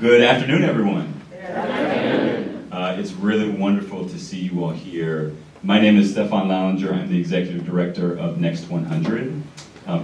Good afternoon, everyone. It's really wonderful to see you all here. My name is Stefan Lallinger. I'm the Executive Director of Next 100.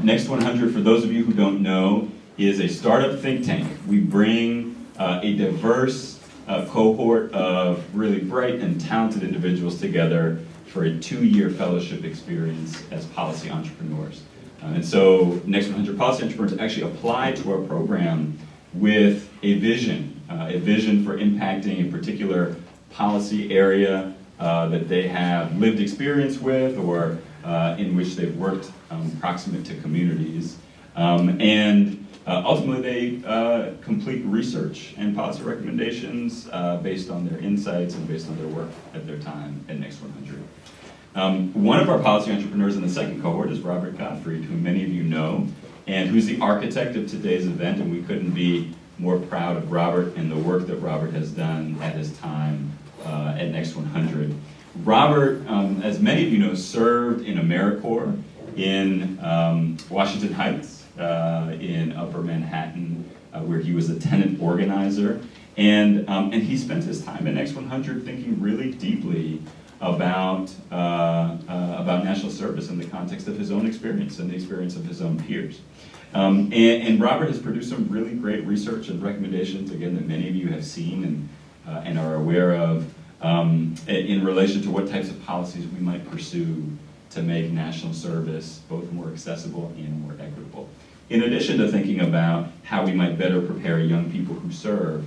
Next 100, for those of you who don't know, is a startup think tank. We bring a diverse cohort of really bright and talented individuals together for a 2-year fellowship experience as policy entrepreneurs. And so Next 100 policy entrepreneurs actually apply to our program with a vision for impacting a particular policy area that they have lived experience with or in which they've worked proximate to communities. And ultimately they complete research and policy recommendations based on their insights and based on their work at their time at Next 100. One of our policy entrepreneurs in the second cohort is Robert Gottfried, who many of you know, and who's the architect of today's event, and we couldn't be more proud of Robert and the work that Robert has done at his time at Next 100. Robert, as many of you know, served in AmeriCorps in Washington Heights, in Upper Manhattan, where he was a tenant organizer, and he spent his time at Next 100 thinking really deeply about national service in the context of his own experience and the experience of his own peers. And Robert has produced some really great research and recommendations, again, that many of you have seen and are aware of in relation to what types of policies we might pursue to make national service both more accessible and more equitable. In addition to thinking about how we might better prepare young people who serve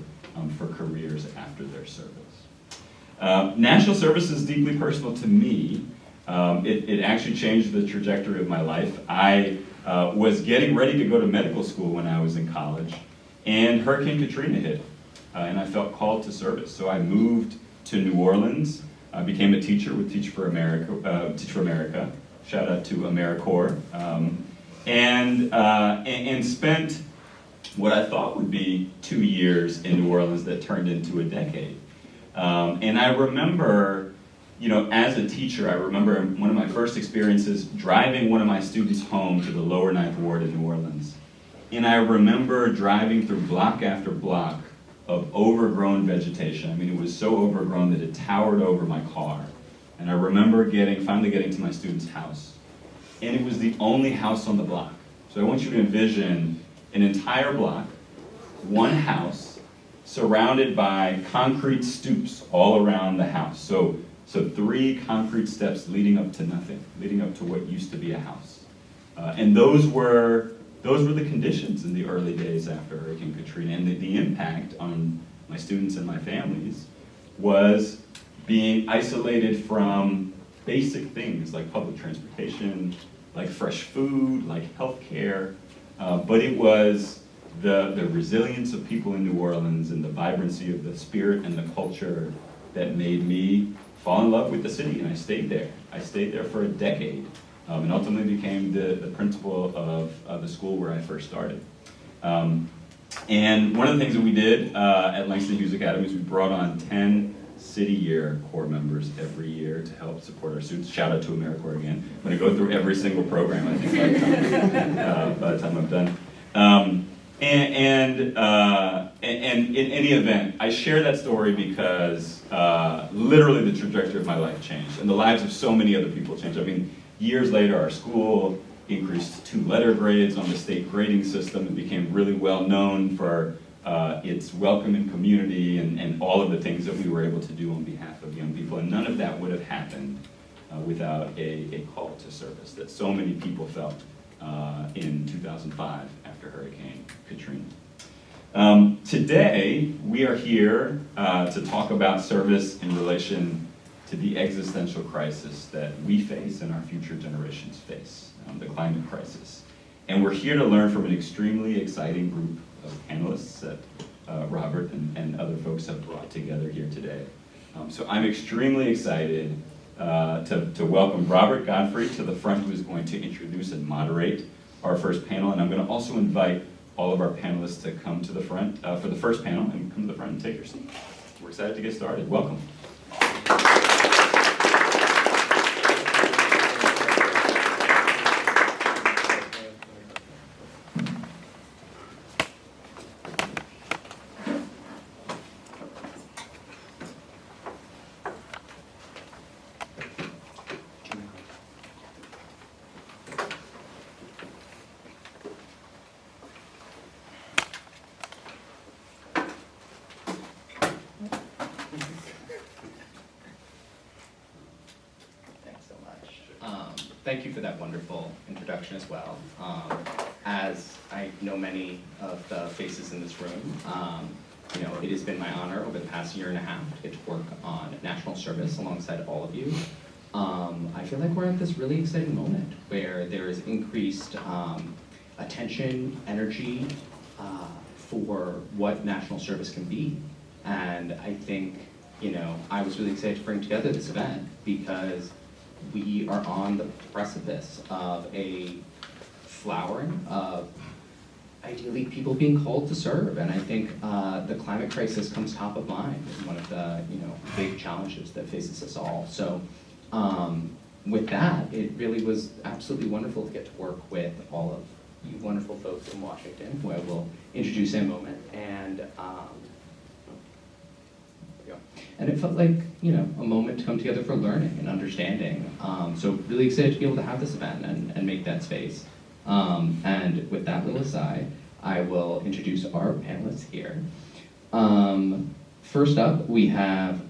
for careers after their service. National service is deeply personal to me. It actually changed the trajectory of my life. I was getting ready to go to medical school when I was in college, and Hurricane Katrina hit, and I felt called to service. So I moved to New Orleans, became a teacher with Teach for America, shout out to AmeriCorps, and spent what I thought would be 2 years in New Orleans that turned into a decade. And I remember, as a teacher, I remember one of my first experiences driving one of my students home to the lower Ninth Ward in New Orleans. And I remember driving through block after block of overgrown vegetation. I mean, it was so overgrown that it towered over my car. And I remember finally getting to my student's house. And it was the only house on the block. So I want you to envision an entire block, one house, surrounded by concrete stoops all around the house. So 3 concrete steps leading up to nothing, leading up to what used to be a house. And those were the conditions in the early days after Hurricane Katrina. And the impact on my students and my families was being isolated from basic things like public transportation, like fresh food, like healthcare. But it was the resilience of people in New Orleans and the vibrancy of the spirit and the culture that made me fall in love with the city, and I stayed there. I stayed there for a decade, and ultimately became the principal of the school where I first started. And one of the things that we did at Langston Hughes Academy is we brought on 10 City Year Corps members every year to help support our students. Shout out to AmeriCorps again. I'm going to go through every single program, I think, by the time I'm done. And in any event, I share that story because literally the trajectory of my life changed, and the lives of so many other people changed. I mean, years later, our school increased 2 letter grades on the state grading system and became really well known for its welcoming community and all of the things that we were able to do on behalf of young people. And none of that would have happened without a call to service that so many people felt in 2005 after Hurricane Katrina. Today, we are here to talk about service in relation to the existential crisis that we face and our future generations face, the climate crisis. And we're here to learn from an extremely exciting group of panelists that Robert and other folks have brought together here today. So I'm extremely excited to welcome Robert Gottfried to the front, who is going to introduce and moderate our first panel. And I'm going to also invite all of our panelists to come to the front for the first panel and come to the front and take your seat. We're excited to get started. Welcome. thank you for that wonderful introduction as well. As I know many of the faces in this room, it has been my honor over the past year and a half to get to work on national service alongside all of you. I feel like we're at this really exciting moment where there is increased attention, energy for what national service can be. And I think, I was really excited to bring together this event because we are on the precipice of a flowering of ideally people being called to serve. And I think the climate crisis comes top of mind as one of the big challenges that faces us all. So with that, it really was absolutely wonderful to get to work with all of you wonderful folks in Washington, who I will introduce in a moment. And it felt like, a moment to come together for learning and understanding. So really excited to be able to have this event and make that space. And with that little aside, I will introduce our panelists here. First up, we have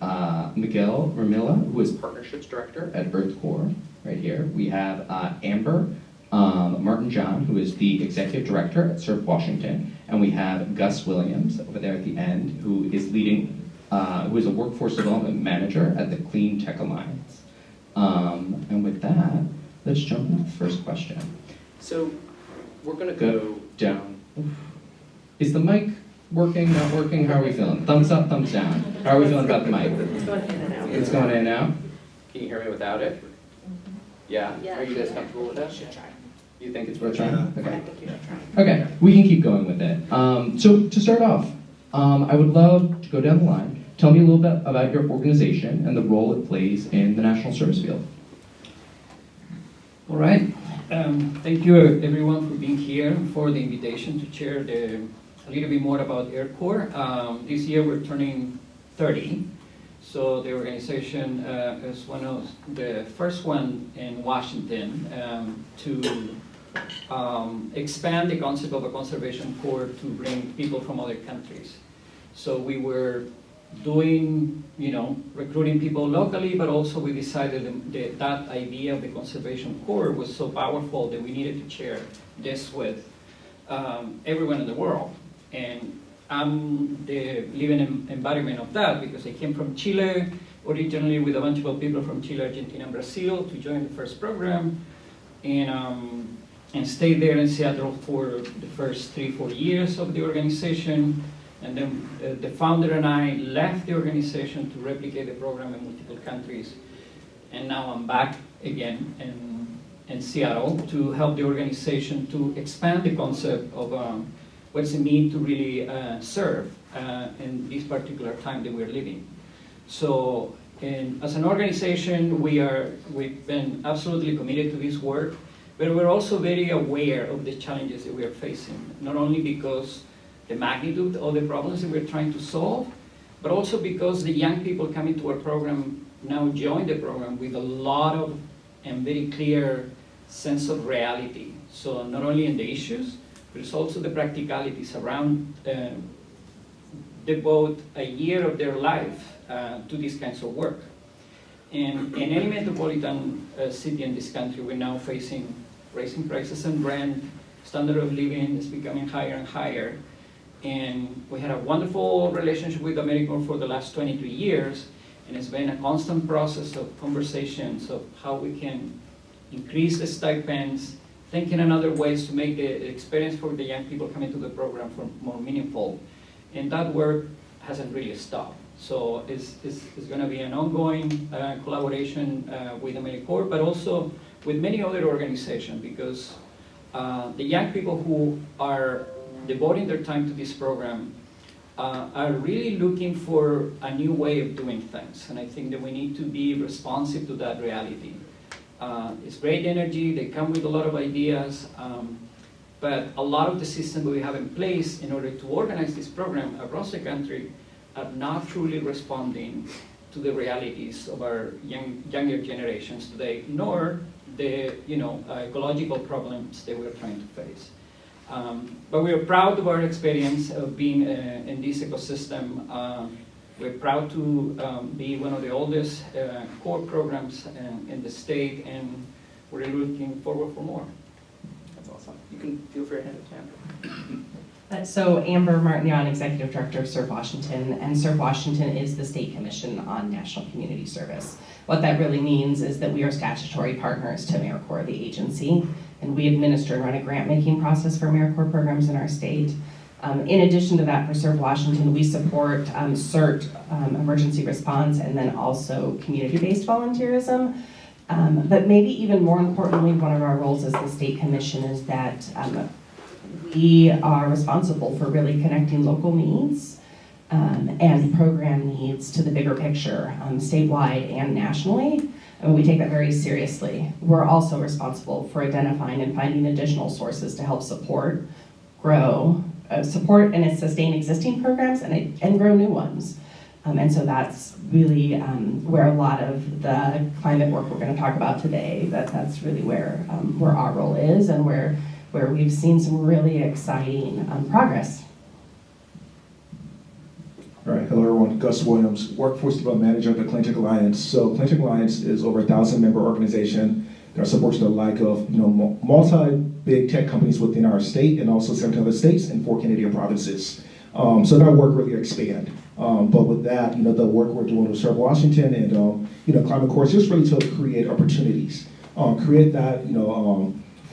Miguel Ramilla, who is Partnerships Director at Earth Corps, right here. We have Amber Martin-John, who is the Executive Director at Serve Washington. And we have Gus Williams over there at the end, who is leading who is a Workforce Development Manager at the Clean Tech Alliance. And with that, let's jump into the first question. So we're going to go down. Is the mic working, not working? How are we feeling? Thumbs up, thumbs down. How are we feeling about the mic? It's going in and out. It's going in and out? Can you hear me without it? Yeah? Yeah. Are you guys comfortable with that? Should try. You think it's worth trying? Okay. I think you should try. Okay, we can keep going with it. So to start off, I would love to go down the line. Tell me a little bit about your organization and the role it plays in the national service field. All right. Thank you everyone for being here and for the invitation to share a little bit more about Air Corps. This year we're turning 30. So the organization is one of the first one in Washington to expand the concept of a conservation corps to bring people from other countries. So we were doing, recruiting people locally, but also we decided that idea of the conservation corps was so powerful that we needed to share this with everyone in the world. And I'm the living embodiment of that because I came from Chile, originally with a bunch of people from Chile, Argentina, and Brazil to join the first program, and stayed there in Seattle for the first 3-4 years of the organization. And then the founder and I left the organization to replicate the program in multiple countries. And now I'm back again in Seattle to help the organization to expand the concept of what's the need to really serve in this particular time that we're living. So as an organization, we've been absolutely committed to this work, but we're also very aware of the challenges that we are facing, not only because the magnitude of the problems that we're trying to solve, but also because the young people coming to our program now join the program with a lot of and very clear sense of reality. So not only in the issues, but it's also the practicalities around devote a year of their life to these kinds of work. And in any metropolitan city in this country, we're now facing raising prices and rent, standard of living is becoming higher and higher. And we had a wonderful relationship with AmeriCorps for the last 22 years, and it's been a constant process of conversations of how we can increase the stipends, thinking in other ways to make the experience for the young people coming to the program more meaningful. And that work hasn't really stopped. So it's going to be an ongoing collaboration with AmeriCorps, but also with many other organizations, because the young people who are devoting their time to this program are really looking for a new way of doing things. And I think that we need to be responsive to that reality. It's great energy, they come with a lot of ideas, but a lot of the systems we have in place in order to organize this program across the country are not truly responding to the realities of our younger generations today, nor the ecological problems that we're trying to face. But we're proud of our experience of being in this ecosystem. We're proud to be one of the oldest core programs in the state, and we're looking forward for more. That's awesome. You can feel free to hand it to Amber. So Amber Martignon, Executive Director of Serve Washington, and Serve Washington is the state commission on national community service. What that really means is that we are statutory partners to AmeriCorps, the agency, and we administer and run a grant-making process for AmeriCorps programs in our state. In addition to that, for Serve Washington, we support CERT, emergency response, and then also community-based volunteerism. But maybe even more importantly, one of our roles as the state commission is that we are responsible for really connecting local needs and program needs to the bigger picture, statewide and nationally. And we take that very seriously. We're also responsible for identifying and finding additional sources to help support, grow, support and sustain existing programs and grow new ones. And so that's really where a lot of the climate work we're going to talk about today, that's really where our role is and where we've seen some really exciting progress. All right, hello everyone, Gus Williams, Workforce Development Manager at the Clean Tech Alliance. So Clean Tech Alliance is over 1,000 member organization that supports the like of multi-big tech companies within our state and also 17 other states and 4 Canadian provinces. So that work really expand. But with that, the work we're doing with Serve Washington and Climate Corps is just really to create opportunities, create that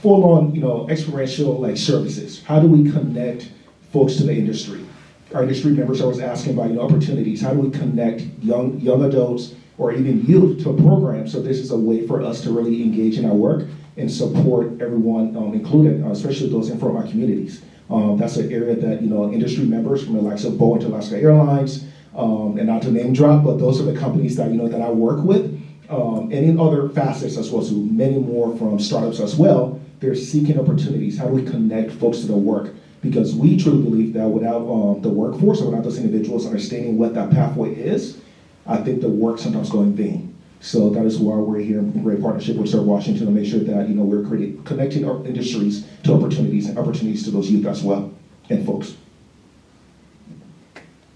full-on experiential services. How do we connect folks to the industry? Our industry members are always asking about opportunities. How do we connect young adults or even youth to a program? So this is a way for us to really engage in our work and support everyone included, especially those in front of our communities. That's an area that industry members from the likes of Boeing to Alaska Airlines, and not to name drop, but those are the companies that that I work with, and in other facets as well. So many more from startups as well. They're seeking opportunities. How do we connect folks to the work? Because we truly believe that without the workforce or without those individuals understanding what that pathway is, I think the work sometimes goes in vain. So that is why we're here in great partnership with Serve Washington to make sure that we're connecting our industries to opportunities and opportunities to those youth as well and folks.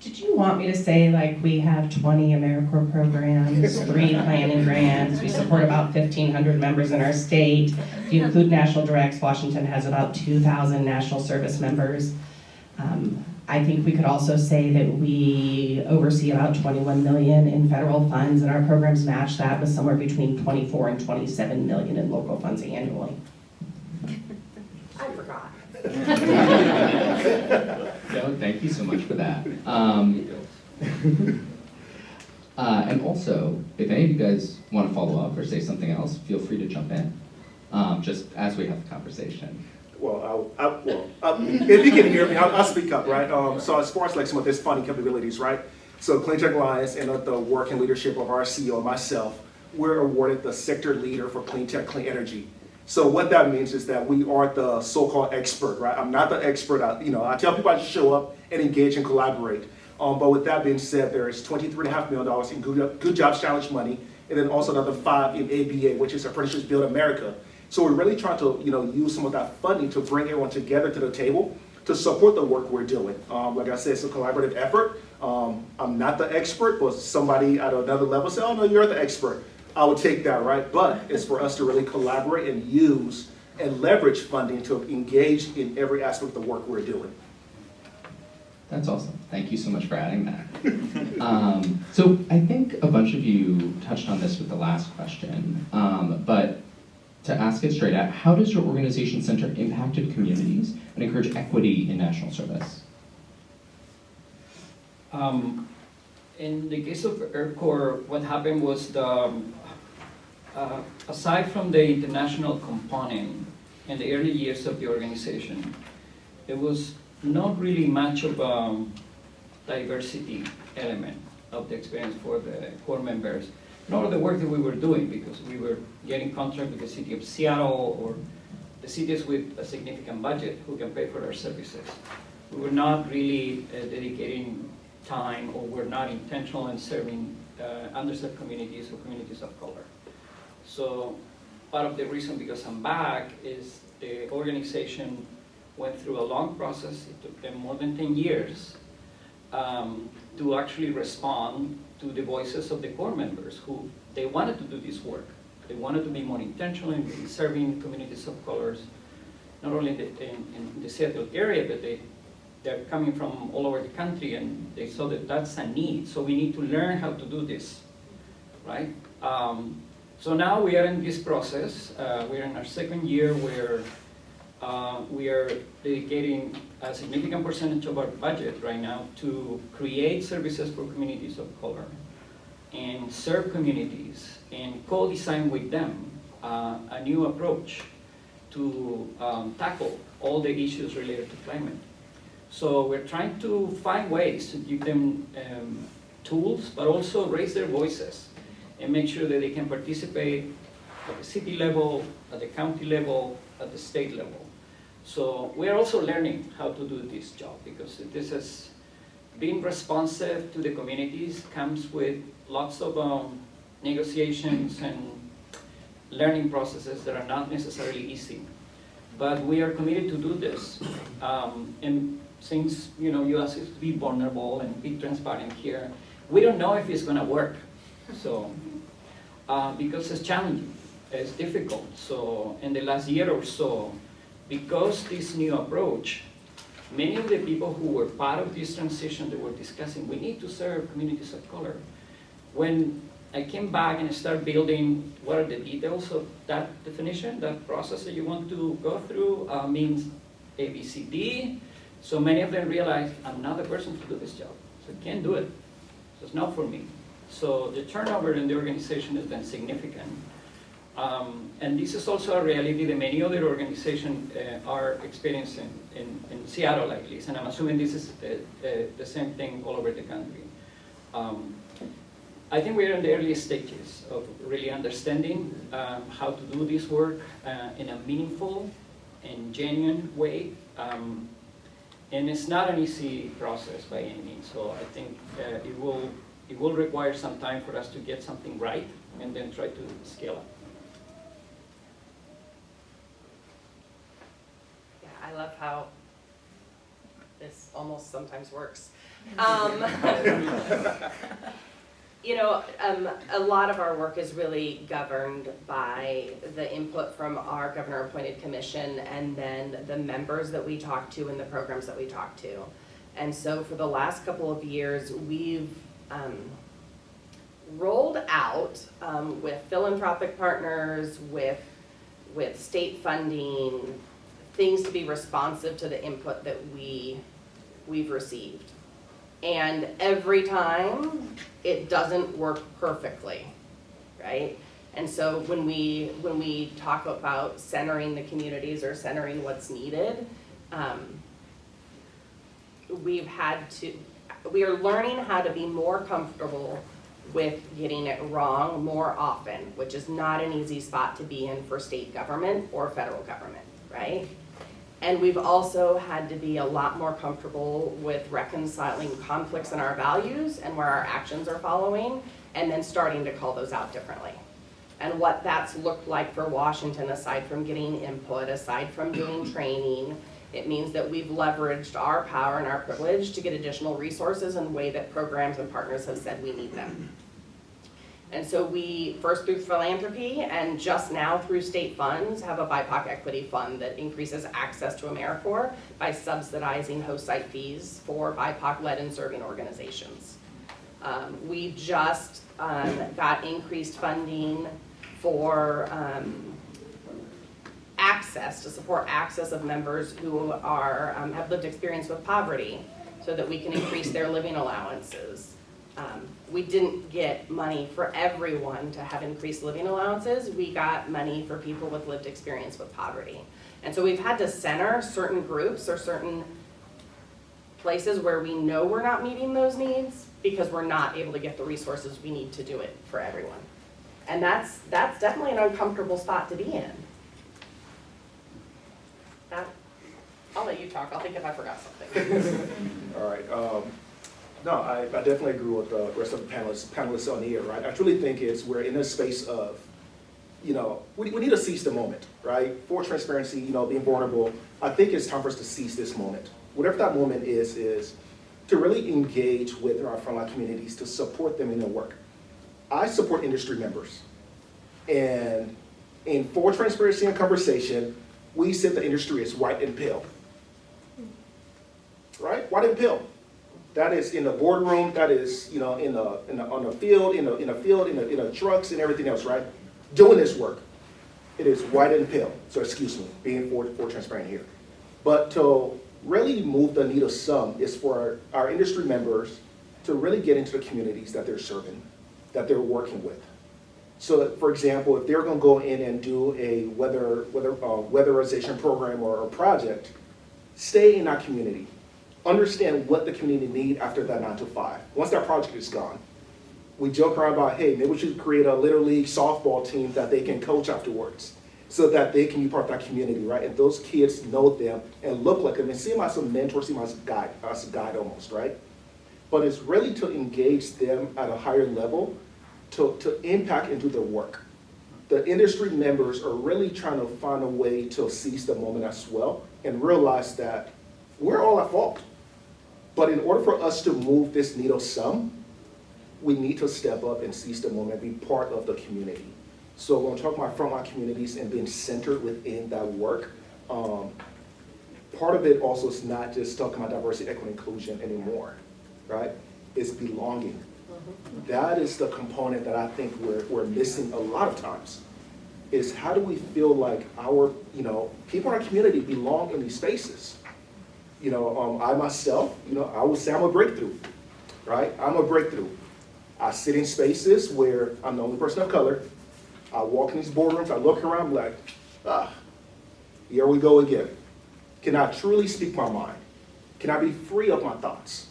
Did you want me to say we have 20 AmeriCorps programs, 3 planning grants, we support about 1,500 members in our state. If you include National Directs, Washington has about 2,000 national service members. I think we could also say that we oversee about $21 million in federal funds, and our programs match that with somewhere between $24 and $27 million in local funds annually. I forgot. No, thank you so much for that. And also, if any of you guys want to follow up or say something else, feel free to jump in, just as we have the conversation. Well, if you can hear me, I'll speak up, right? So as far as some of these funding capabilities, right? So Clean Tech Alliance and the work and leadership of our CEO and myself, we're awarded the sector leader for clean tech, clean energy. So what that means is that we are the so-called expert, right? I'm not the expert. I tell people I should show up and engage and collaborate. But with that being said, there is $23.5 million in Good Jobs Challenge money, and then also another 5 in ABA, which is Apprenticeships Build America. So we're really trying to, use some of that funding to bring everyone together to the table to support the work we're doing. Like I said, it's a collaborative effort. I'm not the expert, but somebody at another level say, "Oh no, you're the expert." I would take that, right? But it's for us to really collaborate and use and leverage funding to engage in every aspect of the work we're doing. That's awesome. Thank you so much for adding that. So I think a bunch of you touched on this with the last question, but to ask it straight out, how does your organization center impacted communities and encourage equity in national service? In the case of AmeriCorps, what happened was aside from the international component in the early years of the organization, there was not really much of a diversity element of the experience for the core members, nor the work that we were doing, because we were getting contract with the city of Seattle or the cities with a significant budget who can pay for our services. We were not really dedicating time, or were not intentional in serving underserved communities or communities of color. So part of the reason, because I'm back, is the organization went through a long process. It took them more than 10 years to actually respond to the voices of the core members who they wanted to do this work. They wanted to be more intentional in serving communities of colors, not only in the Seattle area, but they're coming from all over the country, and they saw that that's a need. So we need to learn how to do this, right? So now we are in this process. We're in our second year where we are dedicating a significant percentage of our budget right now to create services for communities of color and serve communities and co-design with them a new approach to tackle all the issues related to climate. So we're trying to find ways to give them tools, but also raise their voices and make sure that they can participate at the city level, at the county level, at the state level. So we're also learning how to do this job, because this is being responsive to the communities comes with lots of negotiations and learning processes that are not necessarily easy. But we are committed to do this. And since you asked us to be vulnerable and be transparent here, we don't know if it's going to work. So, because it's challenging, it's difficult. So in the last year or so, because this new approach, many of the people who were part of this transition that we're discussing, we need to serve communities of color. When I came back and started building what are the details of that definition, that process that you want to go through means A, B, C, D. So many of them realized, I'm not the person to do this job, so I can't do it. So it's not for me. So the turnover in the organization has been significant. And this is also a reality that many other organizations are experiencing in Seattle, at least. And I'm assuming this is the same thing all over the country. I think we're in the early stages of really understanding how to do this work in a meaningful and genuine way. And it's not an easy process by any means. So I think it will require some time for us to get something right and then try to scale up. Yeah, I love how this almost sometimes works. A lot of our work is really governed by the input from our governor-appointed commission and then the members that we talk to and the programs that we talk to. And so for the last couple of years, we've rolled out with philanthropic partners, with state funding, things to be responsive to the input that we've received. And every time, it doesn't work perfectly, right? And so when we talk about centering the communities or centering what's needed, we are learning how to be more comfortable with getting it wrong more often, which is not an easy spot to be in for state government or federal government, right? And we've also had to be a lot more comfortable with reconciling conflicts in our values and where our actions are following, and then starting to call those out differently. And what that's looked like for Washington, aside from getting input, aside from doing training, it means that we've leveraged our power and our privilege to get additional resources in a way that programs and partners have said we need them. And so we, first through philanthropy and just now through state funds, have a BIPOC equity fund that increases access to AmeriCorps by subsidizing host site fees for BIPOC-led and serving organizations. We just got increased funding for access, to support access of members who are, have lived experience with poverty, so that we can increase their living allowances. We didn't get money for everyone to have increased living allowances. We got money for people with lived experience with poverty. And so we've had to center certain groups or certain places where we know we're not meeting those needs because we're not able to get the resources we need to do it for everyone. And that's definitely an uncomfortable spot to be in. I'll let you talk. I'll think if I forgot something. All right. No, I definitely agree with the rest of the panelists on here, right? I truly think we're in a space of, we need to seize the moment, right? For transparency, being vulnerable. I think it's time for us to seize this moment. Whatever that moment is to really engage with our frontline communities, to support them in their work. I support industry members. And in full transparency and conversation, we said the industry is white and pale. Right? White and pale. That is in the boardroom, that is, on the field, in the trucks and everything else, right? Doing this work. It is white and pale. So excuse me, being full transparent here. But to really move the needle some is for our industry members to really get into the communities that they're serving, that they're working with. So, for example, if they're going to go in and do a weatherization program or a project, stay in that community. Understand what the community need after that 9 to 5. Once that project is gone, we joke around about, hey, maybe we should create a Little League softball team that they can coach afterwards so that they can be part of that community, right? And those kids know them and look like them and see them as a mentor, see them as a guide almost, right? But it's really to engage them at a higher level to impact and do their work. The industry members are really trying to find a way to seize the moment as well and realize that we're all at fault. But in order for us to move this needle some, we need to step up and seize the moment, be part of the community. So when I'm talking about frontline communities and being centered within that work, part of it also is not just talking about diversity, equity, inclusion anymore, right? It's belonging. That is the component that I think we're missing a lot of times, is how do we feel like our, people in our community belong in these spaces? I myself, I would say I'm a breakthrough, right? I'm a breakthrough. I sit in spaces where I'm the only person of color. I walk in these boardrooms, I look around, I'm like, here we go again. Can I truly speak my mind? Can I be free of my thoughts?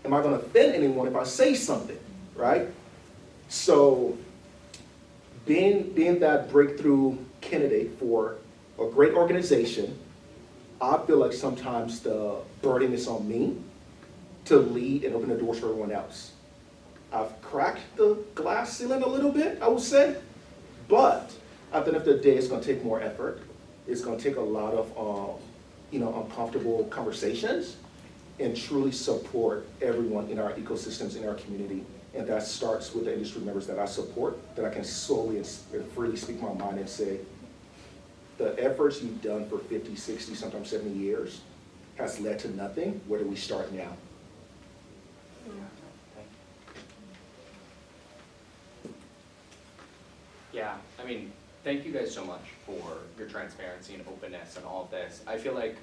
Am I going to offend anyone if I say something, right? So being that breakthrough candidate for a great organization, I feel like sometimes the burden is on me to lead and open the doors for everyone else. I've cracked the glass ceiling a little bit, I would say, but at the end of the day, it's going to take more effort. It's going to take a lot of, uncomfortable conversations and truly support everyone in our ecosystems, in our community. And that starts with the industry members that I support, that I can solely and freely speak my mind and say, the efforts you've done for 50, 60, sometimes 70 years has led to nothing. Where do we start now? Yeah, thank you guys so much for your transparency and openness and all of this. I feel like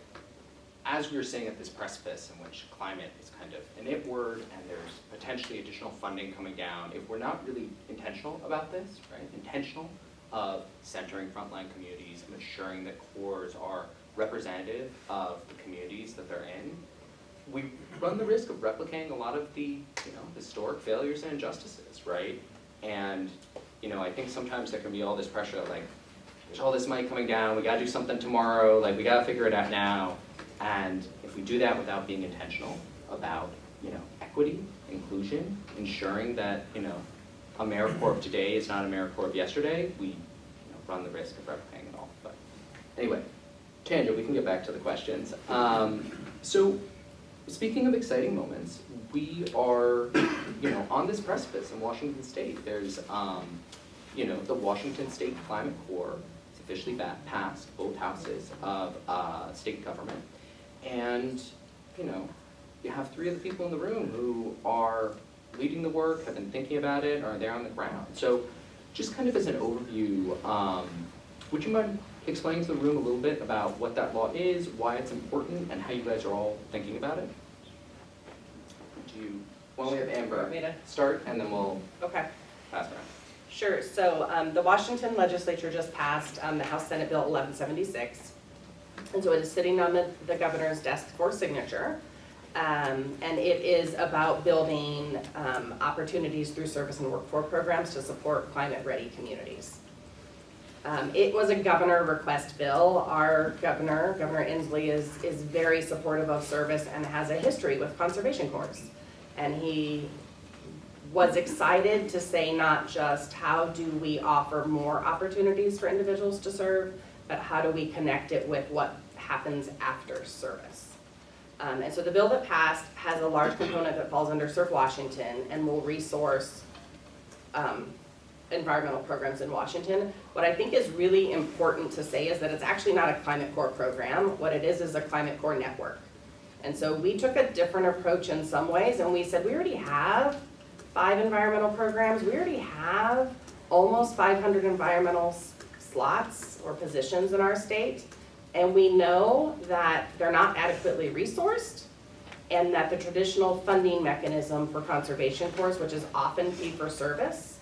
as we were saying at this precipice in which climate is kind of an it word and there's potentially additional funding coming down, if we're not really intentional about this, right, intentional of centering frontline communities and ensuring that cores are representative of the communities that they're in, we run the risk of replicating a lot of the historic failures and injustices, right? And I think sometimes there can be all this pressure, like, there's all this money coming down, we gotta do something tomorrow, like, we gotta figure it out now. And if we do that without being intentional about, equity, inclusion, ensuring that, AmeriCorps of today is not AmeriCorps of yesterday, we run the risk of replicating it all. But anyway, Tanja, we can get back to the questions. So speaking of exciting moments, we are, on this precipice in Washington State. There's, the Washington State Climate Corps is officially passed both houses of state government. And, you have 3 of the people in the room who are leading the work, have been thinking about it, are there on the ground. So just kind of as an overview, would you mind explaining to the room a little bit about what that law is, why it's important, and how you guys are all thinking about it? Well, we have Amber Want me to start, and then we'll Okay. pass around. Sure. So the Washington legislature just passed the House Senate Bill 1176. And so it is sitting on the governor's desk for signature. And it is about building opportunities through service and workforce programs to support climate-ready communities. It was a governor request bill. Our Governor Inslee, is very supportive of service and has a history with conservation corps. And he was excited to say not just how do we offer more opportunities for individuals to serve, but how do we connect it with what happens after service. And so the bill that passed has a large component that falls under Surf Washington and will resource environmental programs in Washington. What I think is really important to say is that it's actually not a Climate Corps program. What it is a Climate Corps network. And so we took a different approach in some ways, and we said we already have 5 environmental programs. We already have almost 500 environmental slots or positions in our state. And we know that they're not adequately resourced, and that the traditional funding mechanism for conservation corps, which is often fee-for-service,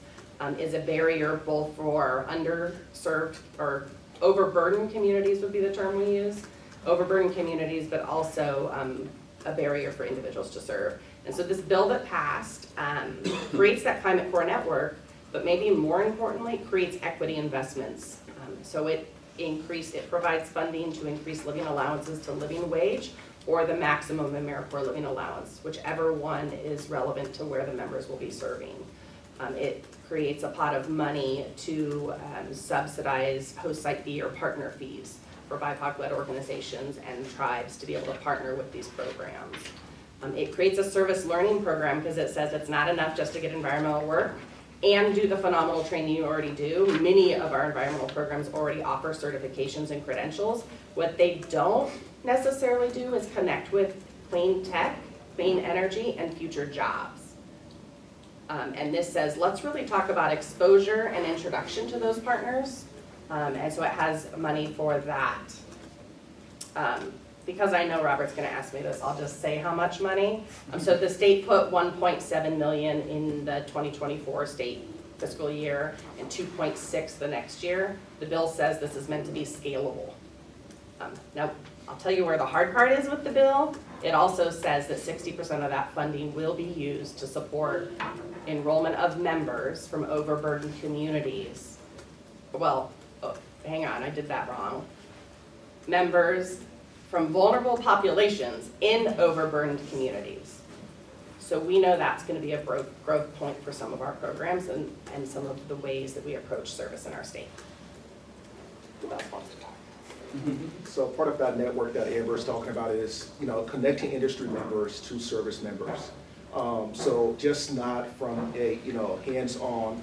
is a barrier both for underserved or overburdened communities would be the term we use, overburdened communities, but also a barrier for individuals to serve. And so this bill that passed creates that Climate Corps network, but maybe more importantly, creates equity investments. So it provides funding to increase living allowances to living wage, or the maximum AmeriCorps living allowance, whichever one is relevant to where the members will be serving. It creates a pot of money to subsidize host site fee or partner fees for BIPOC-led organizations and tribes to be able to partner with these programs. It creates a service learning program because it says it's not enough just to get environmental work and do the phenomenal training you already do. Many of our environmental programs already offer certifications and credentials. What they don't necessarily do is connect with clean tech, clean energy, and future jobs. And this says, let's really talk about exposure and introduction to those partners. And so it has money for that. Because I know Robert's gonna ask me this, I'll just say how much money. So the state put 1.7 million in the 2024 state fiscal year and 2.6 the next year. The bill says this is meant to be scalable. Now, I'll tell you where the hard part is with the bill. It also says that 60% of that funding will be used to support enrollment of members from overburdened communities. Well, hang on, I did that wrong. Members from vulnerable populations in overburdened communities. So we know that's going to be a growth point for some of our programs and some of the ways that we approach service in our state. Who else wants to talk? So part of that network that Amber is talking about is, connecting industry members to service members. So just not from a, hands-on,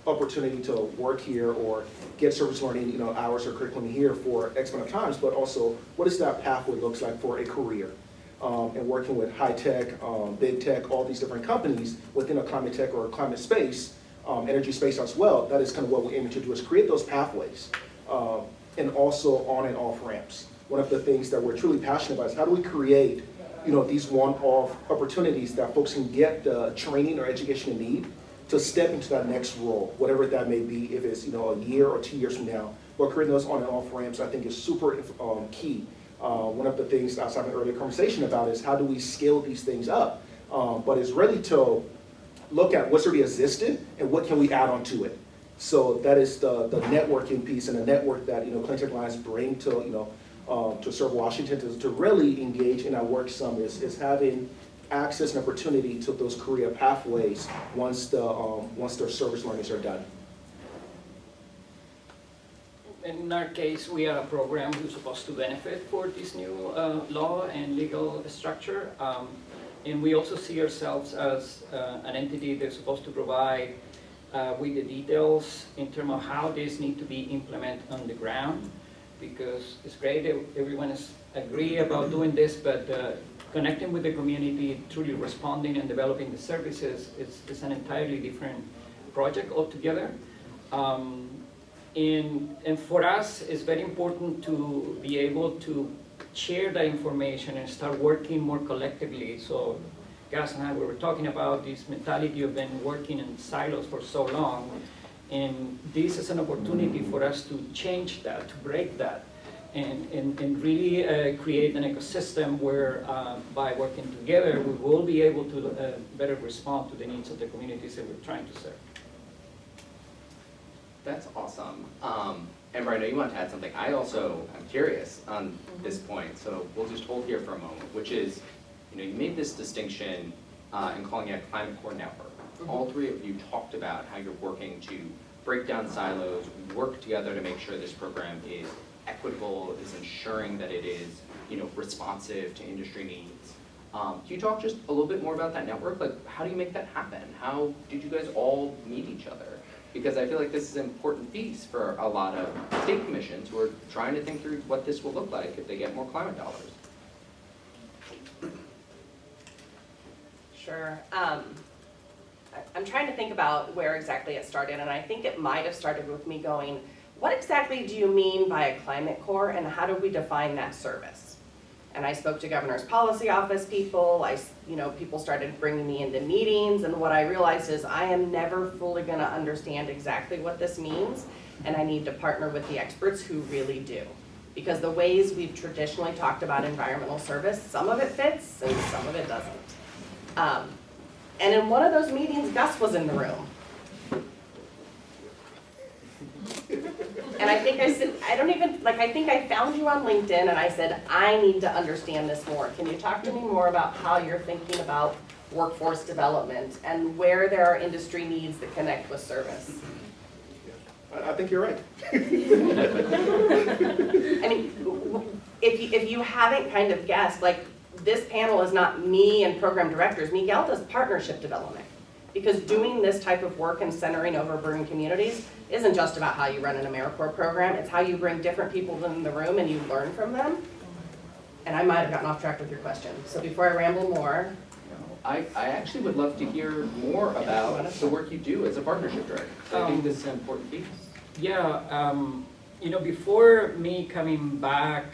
opportunity to work here or get service learning, hours or curriculum here for X amount of times, but also what does that pathway looks like for a career? And working with high tech, big tech, all these different companies within a climate tech or a climate space, energy space as well. That is kind of what we're aiming to do, is create those pathways. And also on and off ramps. One of the things that we're truly passionate about is how do we create, these one-off opportunities that folks can get the training or education they need to step into that next role, whatever that may be, if it's a year or 2 years from now. But creating those on and off ramps, I think, is super key. One of the things I was having an earlier conversation about is how do we scale these things up? But it's really to look at what's already existed and what can we add on to it. So that is the networking piece and the network that Clean Tech Alliance bring to serve Washington to really engage in our work some is having access and opportunity to those career pathways once their service learnings are done. In our case, we are a program who's supposed to benefit for this new law and legal structure. And we also see ourselves as an entity that's supposed to provide with the details in terms of how this need to be implemented on the ground, because it's great that everyone is agree about doing this, but connecting with the community, truly responding and developing the services is an entirely different project altogether. And for us, it's very important to be able to share that information and start working more collectively. So Gus and I, we were talking about this mentality of been working in silos for so long, and this is an opportunity for us to change that, to break that, and really create an ecosystem where by working together, we will be able to better respond to the needs of the communities that we're trying to serve. That's awesome. Amber, I know you want to add something. I also am curious on this point, so we'll just hold here for a moment, which is, you made this distinction in calling it a Climate Corps network. All three of you talked about how you're working to break down silos, work together to make sure this program is equitable, is ensuring that it is, responsive to industry needs. Can you talk just a little bit more about that network? Like, how do you make that happen? How did you guys all meet each other? because I feel like this is an important piece for a lot of state commissions who are trying to think through what this will look like if they get more climate dollars. Sure. I'm trying to think about where exactly it started, and I think it might have started with me going, what exactly do you mean by a climate corps, and how do we define that service? And I spoke to Governor's Policy Office people, people started bringing me into meetings, and what I realized is I am never fully gonna understand exactly what this means, and I need to partner with the experts who really do. Because the ways we've traditionally talked about environmental service, some of it fits and some of it doesn't. And in one of those meetings, Gus was in the room. And I think I said, I think I found you on LinkedIn and I said, I need to understand this more. Can you talk to me more about how you're thinking about workforce development and where there are industry needs that connect with service? I think you're right. I mean, if you haven't kind of guessed, this panel is not me and program directors. Miguel does partnership development. Because doing this type of work and centering over burdened communities isn't just about how you run an AmeriCorps program, it's how you bring different people in the room and you learn from them. And I might have gotten off track with your question. So before I ramble more. I actually would love to hear more about the work you do as a partnership director. I think this is an important piece. Yeah, before me coming back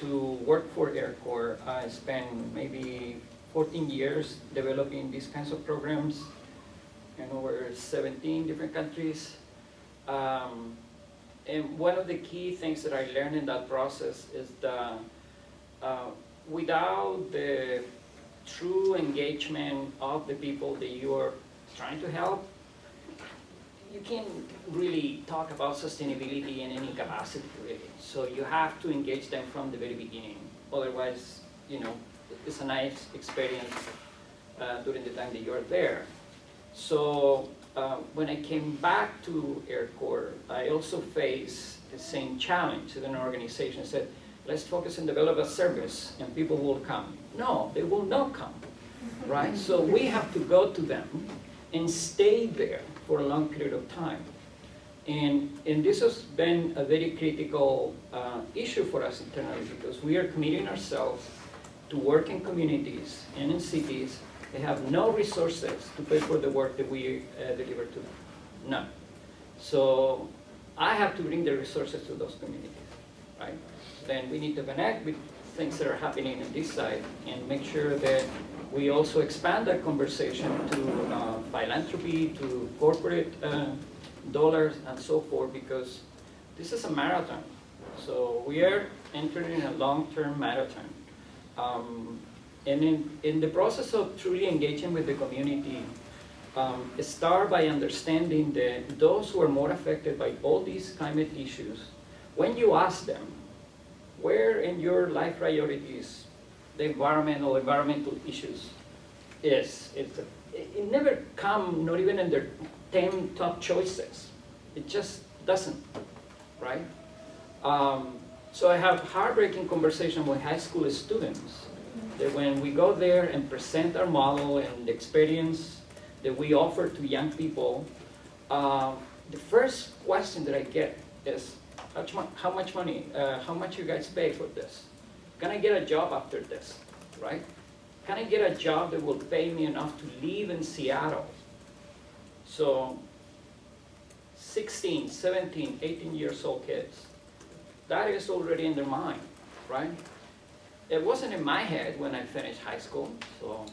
to work for Air Corps, I spent maybe 14 years developing these kinds of programs in over 17 different countries. And one of the key things that I learned in that process is that without the true engagement of the people that you are trying to help, you can't really talk about sustainability in any capacity, really. So you have to engage them from the very beginning. Otherwise, it's a nice experience during the time that you're there. So when I came back to Air Corps, I also faced the same challenge that an organization said, let's focus and develop a service and people will come. No, they will not come, right? So we have to go to them and stay there for a long period of time. And this has been a very critical issue for us internally because we are committing ourselves to work in communities and in cities that have no resources to pay for the work that we deliver to them. None. So I have to bring the resources to those communities, right? Then we need to connect with things that are happening on this side and make sure that we also expand that conversation to philanthropy, to corporate dollars and so forth, because this is a marathon. So we are entering a long-term marathon. And in the process of truly engaging with the community, start by understanding that those who are more affected by all these climate issues, when you ask them, where in your life priorities the environmental issues is, it never come, not even in their 10 top choices. It just doesn't, right? So I have heartbreaking conversation with high school students that when we go there and present our model and the experience that we offer to young people, the first question that I get is, how much money, how much you guys pay for this? Can I get a job after this, right? Can I get a job that will pay me enough to live in Seattle? So 16, 17, 18 years old kids, that is already in their mind, right? It wasn't in my head when I finished high school, so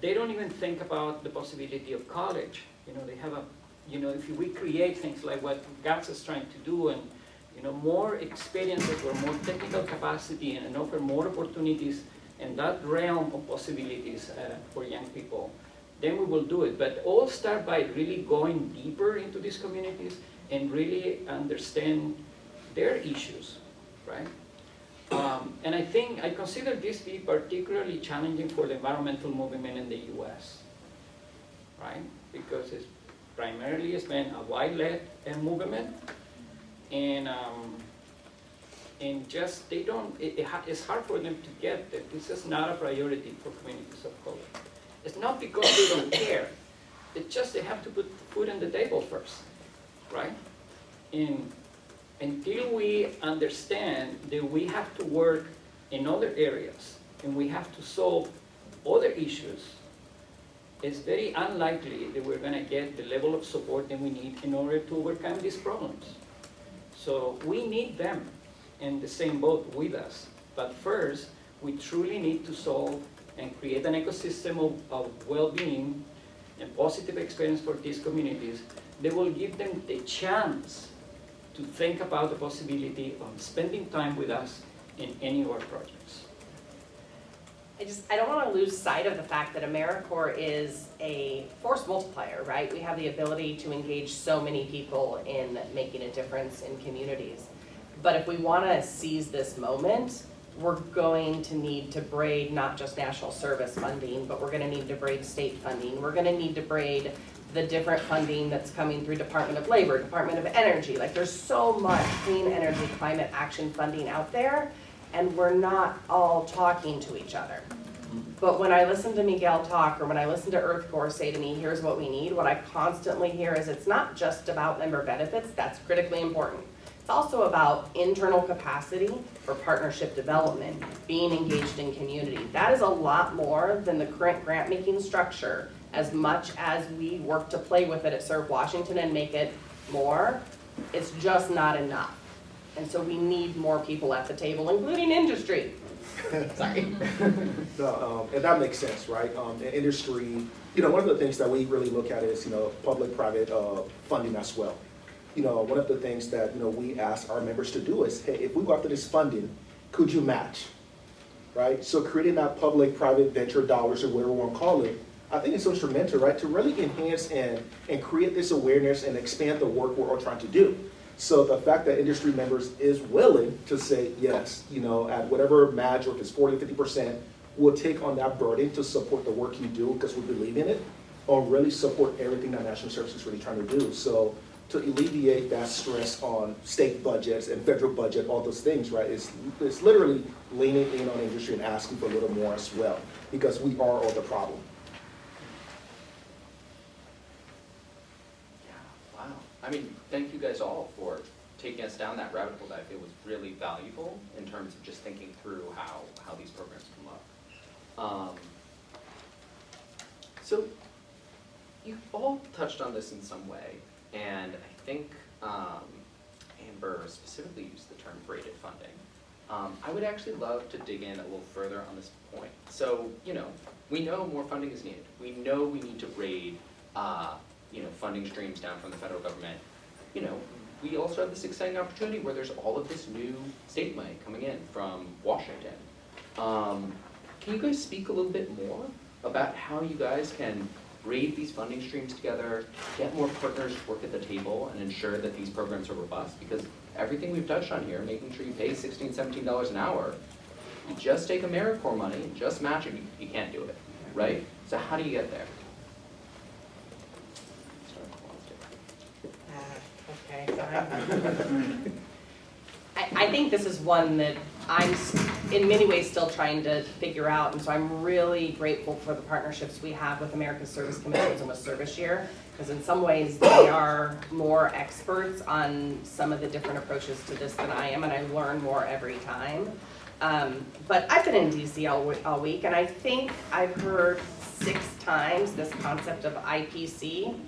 they don't even think about the possibility of college. They have if we create things like what GATS is trying to do and, more experiences or more technical capacity and offer more opportunities in that realm of possibilities for young people, then we will do it. But all start by really going deeper into these communities and really understand their issues, right? And I consider this to be particularly challenging for the environmental movement in the US, right? Because it's been a white-led movement, and just it's hard for them to get that this is not a priority for communities of color. It's not because they don't care, It's just they have to put food on the table first, right? And until we understand that we have to work in other areas and we have to solve other issues, it's very unlikely that we're gonna get the level of support that we need in order to overcome these problems. So we need them in the same boat with us. But first, we truly need to solve and create an ecosystem of well-being and positive experience for these communities that will give them the chance to think about the possibility of spending time with us in any of our projects. I don't want to lose sight of the fact that AmeriCorps is a force multiplier, right? We have the ability to engage so many people in making a difference in communities. But if we want to seize this moment, we're going to need to braid not just national service funding, but we're going to need to braid state funding. We're going to need to braid the different funding that's coming through Department of Labor, Department of Energy. Like, there's so much clean energy, climate action funding out there, and we're not all talking to each other. But when I listen to Miguel talk, or when I listen to Earth Corps say to me, here's what we need, what I constantly hear is it's not just about member benefits, that's critically important. It's also about internal capacity for partnership development, being engaged in community. That is a lot more than the current grant-making structure. As much as we work to play with it at Serve Washington and make it more, it's just not enough. And so we need more people at the table, including industry. Sorry. No, and that makes sense, right? In industry, one of the things that we really look at is, public-private funding as well. One of the things that, we ask our members to do is, hey, if we go after this funding, could you match, right? So creating that public-private venture dollars, or whatever we want to call it, I think it's instrumental, right, to really enhance and create this awareness and expand the work we're all trying to do. So the fact that industry members is willing to say, yes, at whatever match, or if it's 40, 50%, we'll take on that burden to support the work you do because we believe in it, or really support everything that National Service is really trying to do. So to alleviate that stress on state budgets and federal budget, all those things, right, it's literally leaning in on industry and asking for a little more as well, because we are all the problem. Wow. I mean, thank you guys all for taking us down that rabbit hole. That it was really valuable in terms of just thinking through how these programs come up. So you all touched on this in some way, and I think Amber specifically used the term braided funding. I would actually love to dig in a little further on this point. So, we know more funding is needed. We know we need to braid funding streams down from the federal government. We also have this exciting opportunity where there's all of this new state money coming in from Washington. Can you guys speak a little bit more about how you guys can braid these funding streams together, get more partners to work at the table, and ensure that these programs are robust? Because everything we've touched on here, making sure you pay $16, $17 an hour, you just take AmeriCorps money and just match it, you can't do it, right? So how do you get there? Okay, fine. I think this is one that I'm in many ways still trying to figure out, and so I'm really grateful for the partnerships we have with America's Service Commissions and with Service Year, because in some ways they are more experts on some of the different approaches to this than I am, and I learn more every time. But I've been in DC all week, and I think I've heard 6 times this concept of IPC.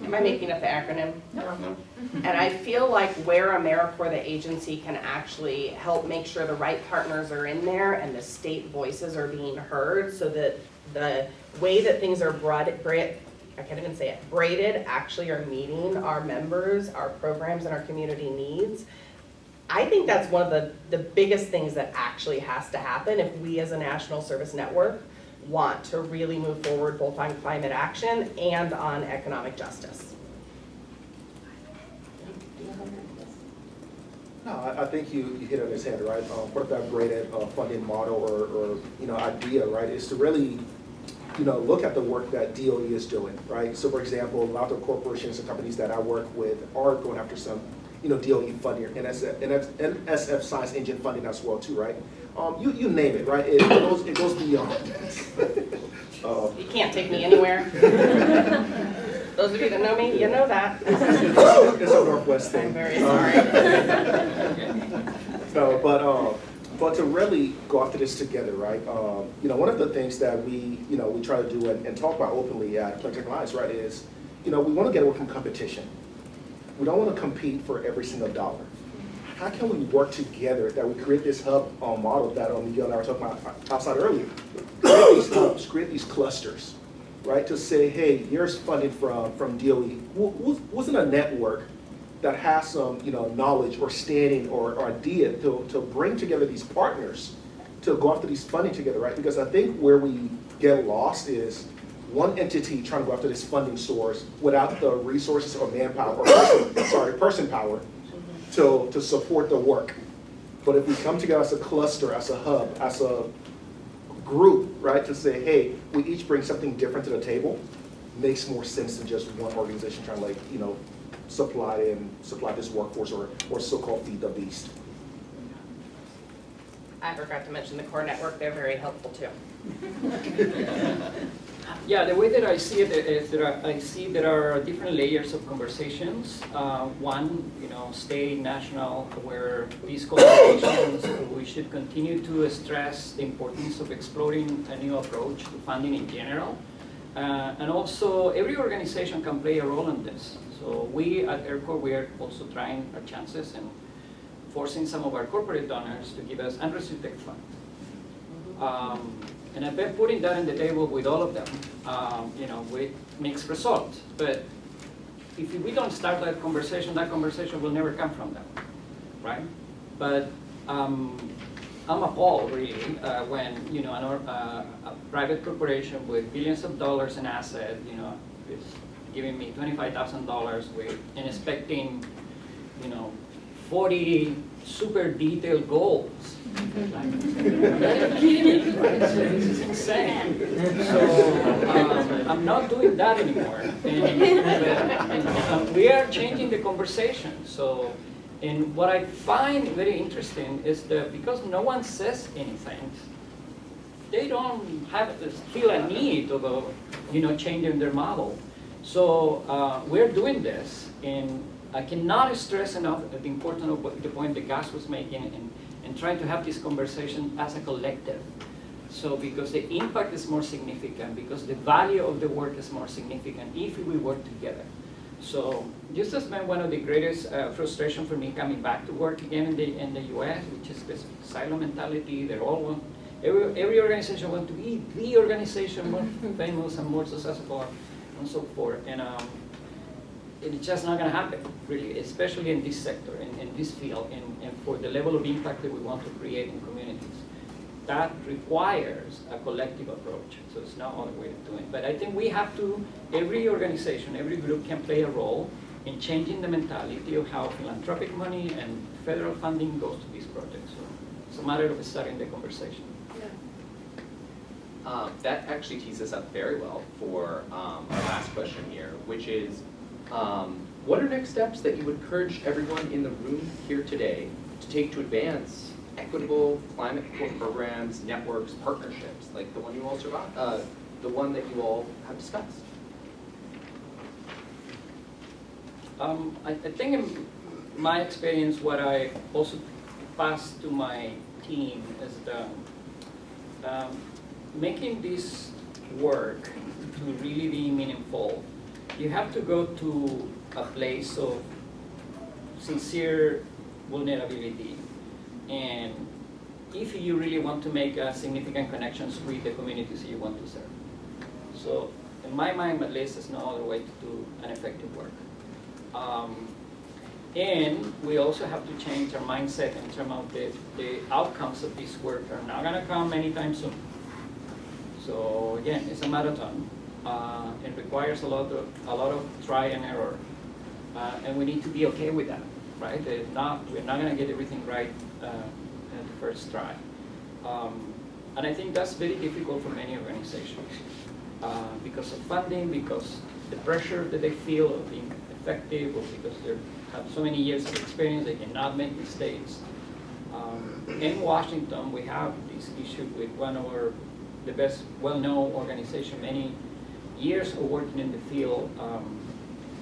Am I making up the acronym? No. And I feel like where AmeriCorps, the agency, can actually help make sure the right partners are in there and the state voices are being heard, so that the way that things are braided actually are meeting our members, our programs, and our community needs. I think that's one of the biggest things that actually has to happen if we as a national service network want to really move forward both on climate action and on economic justice. No, I think you hit it on his head, right? Part of that braided funding model or idea, right, is to really look at the work that DOE is doing, right? So for example, a lot of corporations and companies that I work with are going after some DOE funding, NSF Science Engine funding as well too, right? You name it, right? It goes beyond. You can't take me anywhere. Those of you that know me, you know that. It's a Northwest thing. I'm very sorry. No, but to really go after this together, right? One of the things that we try to do and talk about openly at Clean Tech Alliance, right, is, we want to get away from competition. We don't want to compete for every single dollar. How can we work together that we create this hub model that Miguel and I were talking about outside earlier? Create these hubs, create these clusters, right? To say, hey, here's funding from DOE. Who's in a network that has some knowledge or standing or idea to bring together these partners to go after these funding together, right? Because I think where we get lost is one entity trying to go after this funding source without the resources or manpower or person power to support the work. But if we come together as a cluster, as a hub, as a group, right, to say, hey, we each bring something different to the table, makes more sense than just one organization trying to supply this workforce or so-called feed the beast. I forgot to mention the core network, they're very helpful too. Yeah, the way that I see it is that I see there are different layers of conversations. One, state, national, where these conversations, we should continue to stress the importance of exploring a new approach to funding in general. And also, every organization can play a role in this. So we at Aircore, we are also trying our chances and forcing some of our corporate donors to give us unrestricted funds. And I've been putting that on the table with all of them, with mixed results. But if we don't start that conversation will never come from them, right? But I'm appalled, really, when a private corporation with billions of dollars in assets, is giving me $25,000 and expecting, 40 super detailed goals. Like, this is insane. So I'm not doing that anymore. And we are changing the conversation. So, and what I find very interesting is that because no one says anything, they don't feel a need of changing their model. So we're doing this, and I cannot stress enough the importance of the point that Gus was making and trying to have this conversation as a collective. So because the impact is more significant, because the value of the work is more significant if we work together. So this has been one of the greatest frustration for me coming back to work again in the US, which is this silo mentality. They're all want, every organization wants to be the organization more famous and more successful and so forth. And it's just not going to happen, really, especially in this sector, in this field, and for the level of impact that we want to create in communities. That requires a collective approach, so it's not other way of doing it. But I think we have to, every organization, every group can play a role in changing the mentality of how philanthropic money and federal funding goes to these projects. So it's a matter of starting the conversation. That actually tees us up very well for our last question here, which is, what are next steps that you would encourage everyone in the room here today to take to advance equitable climate programs, networks, partnerships, like the one you all the one that you all have discussed? I think in my experience, what I also pass to my team is making this work to really be meaningful. You have to go to a place of sincere vulnerability. And if you really want to make significant connections with the communities you want to serve. So in my mind, at least, there's no other way to do an effective work. And we also have to change our mindset in terms of the outcomes of this work are not going to come anytime soon. So again, it's a marathon. It requires a lot of try and error. And we need to be okay with that, right? We're not going to get everything right at the first try. And I think that's very difficult for many organizations because of funding, because the pressure that they feel of being effective, or because they have so many years of experience, they cannot make mistakes. In Washington, we have this issue with one of the best well-known organization, many years of working in the field,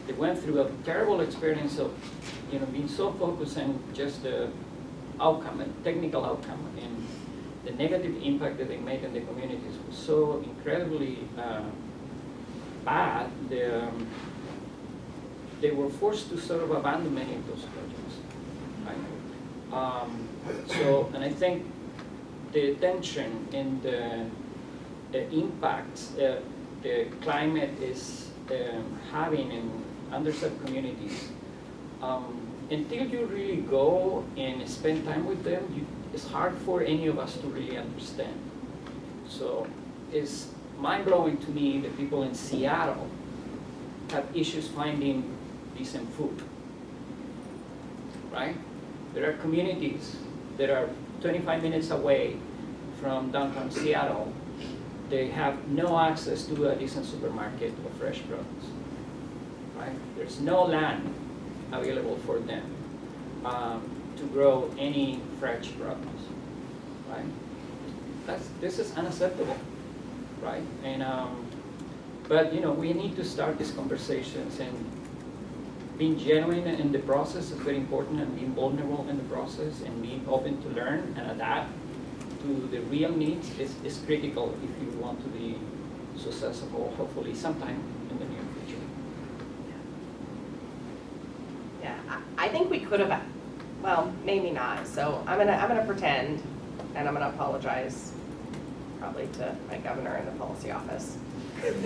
they went through a terrible experience of, being so focused on just the outcome, and technical outcome, and the negative impact that they made in the communities was so incredibly bad. They were forced to sort of abandon many of those projects. Right? And I think the attention and the impacts the climate is having in underserved communities, until you really go and spend time with them, it's hard for any of us to really understand. So it's mind-blowing to me that people in Seattle have issues finding decent food, right? There are communities that are 25 minutes away from downtown Seattle. They have no access to a decent supermarket of fresh produce, right? There's no land available for them to grow any fresh produce, right? This is unacceptable, right? And but we need to start these conversations, and being genuine in the process is very important, and being vulnerable in the process, and being open to learn and adapt to the real needs is critical if you want to be successful, hopefully sometime in the near future. Yeah, I think we could have, well, maybe not. So I'm gonna pretend, and I'm gonna apologize probably to my governor in the policy office.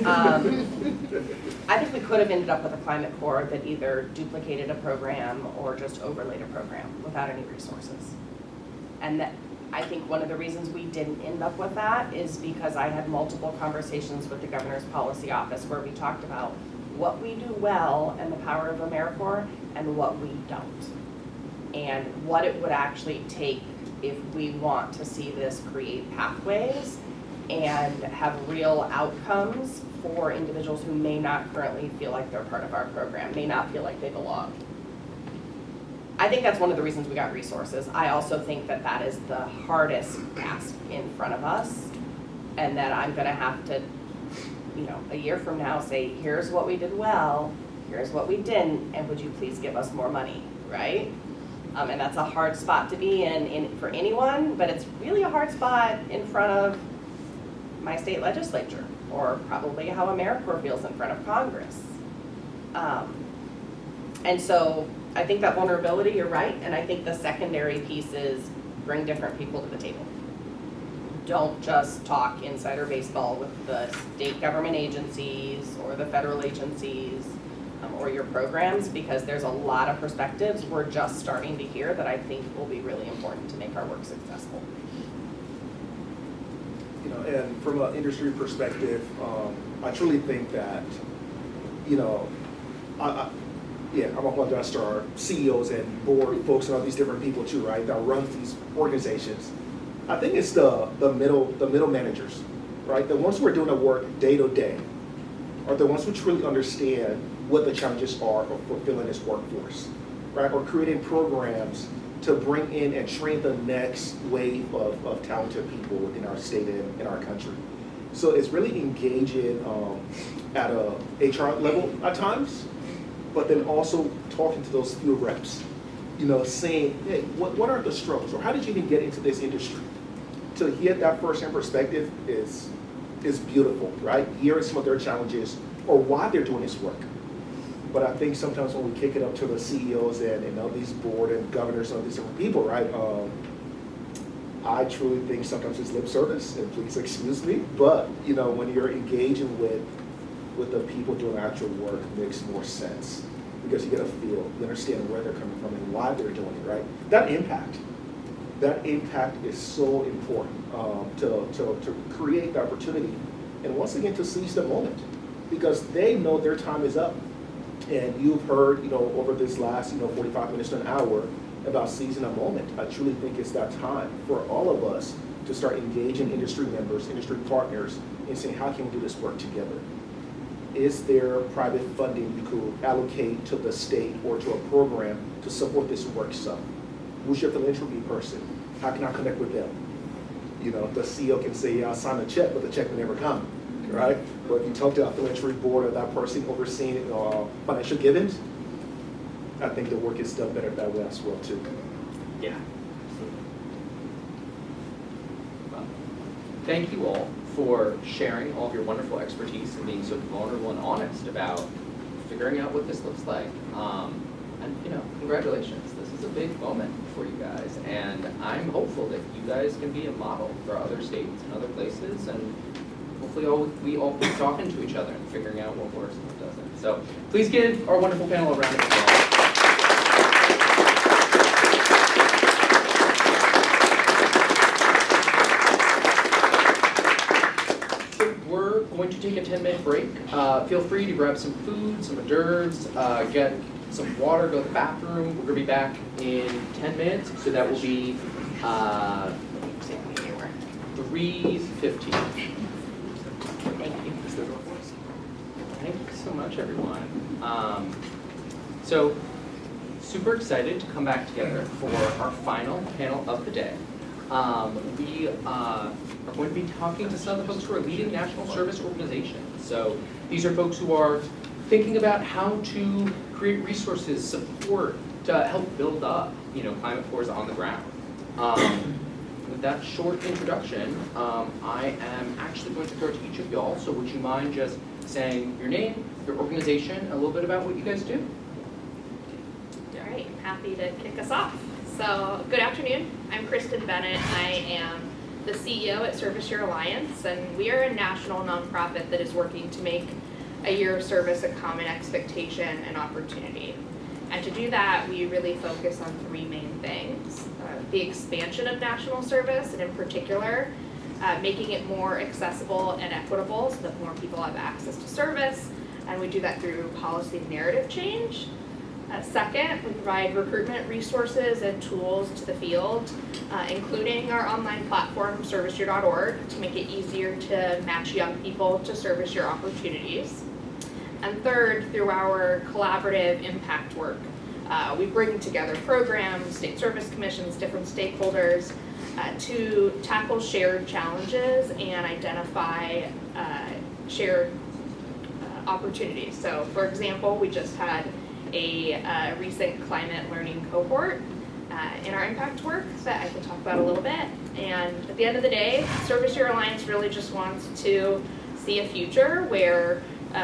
I think we could have ended up with a climate corps that either duplicated a program or just overlaid a program without any resources. And that, I think one of the reasons we didn't end up with that is because I had multiple conversations with the governor's policy office where we talked about what we do well and the power of AmeriCorps and what we don't. And what it would actually take if we want to see this create pathways and have real outcomes for individuals who may not currently feel like they're part of our program, may not feel like they belong. I think that's one of the reasons we got resources. I also think that that is the hardest task in front of us, and that I'm gonna have to, a year from now say, here's what we did well, here's what we didn't, and would you please give us more money, right? And that's a hard spot to be in for anyone, but it's really a hard spot in front of my state legislature, or probably how AmeriCorps feels in front of Congress. And so I think that vulnerability, you're right, and I think the secondary piece is bring different people to the table. Don't just talk insider baseball with the state government agencies or the federal agencies or your programs, because there's a lot of perspectives we're just starting to hear that I think will be really important to make our work successful. And from an industry perspective, I truly think that, I want to address to our CEOs and board folks and all these different people too, right, that run these organizations. I think it's the middle managers, right, the ones who are doing the work day to day, are the ones who truly understand what the challenges are of fulfilling this workforce, right, or creating programs to bring in and train the next wave of talented people within our state and in our country. So it's really engaging at a HR level at times, but then also talking to those field reps, saying, hey, what are the struggles, or how did you even get into this industry? To get that first-hand perspective is beautiful, right? Hearing some of their challenges or why they're doing this work. But I think sometimes when we kick it up to the CEOs and all these board and governors and all these different people, right? I truly think sometimes it's lip service, and please excuse me, but when you're engaging with the people doing actual work, it makes more sense, because you get a feel, you understand where they're coming from and why they're doing it, right? That impact is so important to create the opportunity, and once again to seize the moment, because they know their time is up. And you've heard, over this last, 45 minutes to an hour about seizing a moment. I truly think it's that time for all of us to start engaging industry members, industry partners, and saying, how can we do this work together? Is there private funding you could allocate to the state or to a program to support this work some? Who's your philanthropy person? How can I connect with them? The CEO can say, yeah, I'll sign a check, but the check will never come. right? But if you talk to a philanthropy board or that person overseeing financial givings, I think the work is done better that way as well too. Yeah. Well, thank you all for sharing all of your wonderful expertise and being so vulnerable and honest about figuring out what this looks like. And congratulations. This is a big moment for you guys, and I'm hopeful that you guys can be a model for other states and other places, and hopefully we all keep talking to each other and figuring out what works and what doesn't. So please give our wonderful panel a round of applause. We're going to take a 10-minute break. Feel free to grab some food, some hors d'oeuvres, get some water, go to the bathroom. We're going to be back in 10 minutes, so that will be 3:15. Thank you. Thank you so much, everyone. So, super excited to come back together for our final panel of the day. We are going to be talking to some of the folks who are leading national service organizations. So these are folks who are thinking about how to create resources, support, to help build up, climate cores on the ground. With that short introduction, I am actually going to throw to each of y'all. So would you mind just saying your name, your organization, a little bit about what you guys do? All right, happy to kick us off. So, good afternoon. I'm Kristen Bennett. I am the CEO at Service Year Alliance, and we are a national nonprofit that is working to make a year of service a common expectation and opportunity. And to do that, we really focus on three main things. The expansion of national service, and in particular, making it more accessible and equitable so that more people have access to service, and we do that through policy narrative change. Second, we provide recruitment resources and tools to the field, including our online platform, serviceyear.org, to make it easier to match young people to service year opportunities. And third, through our collaborative impact work, we bring together programs, state service commissions, different stakeholders to tackle shared challenges and identify shared opportunities. So, for example, we just had a recent climate learning cohort in our impact work that I can talk about a little bit. And at the end of the day, Service Year Alliance really just wants to see a future where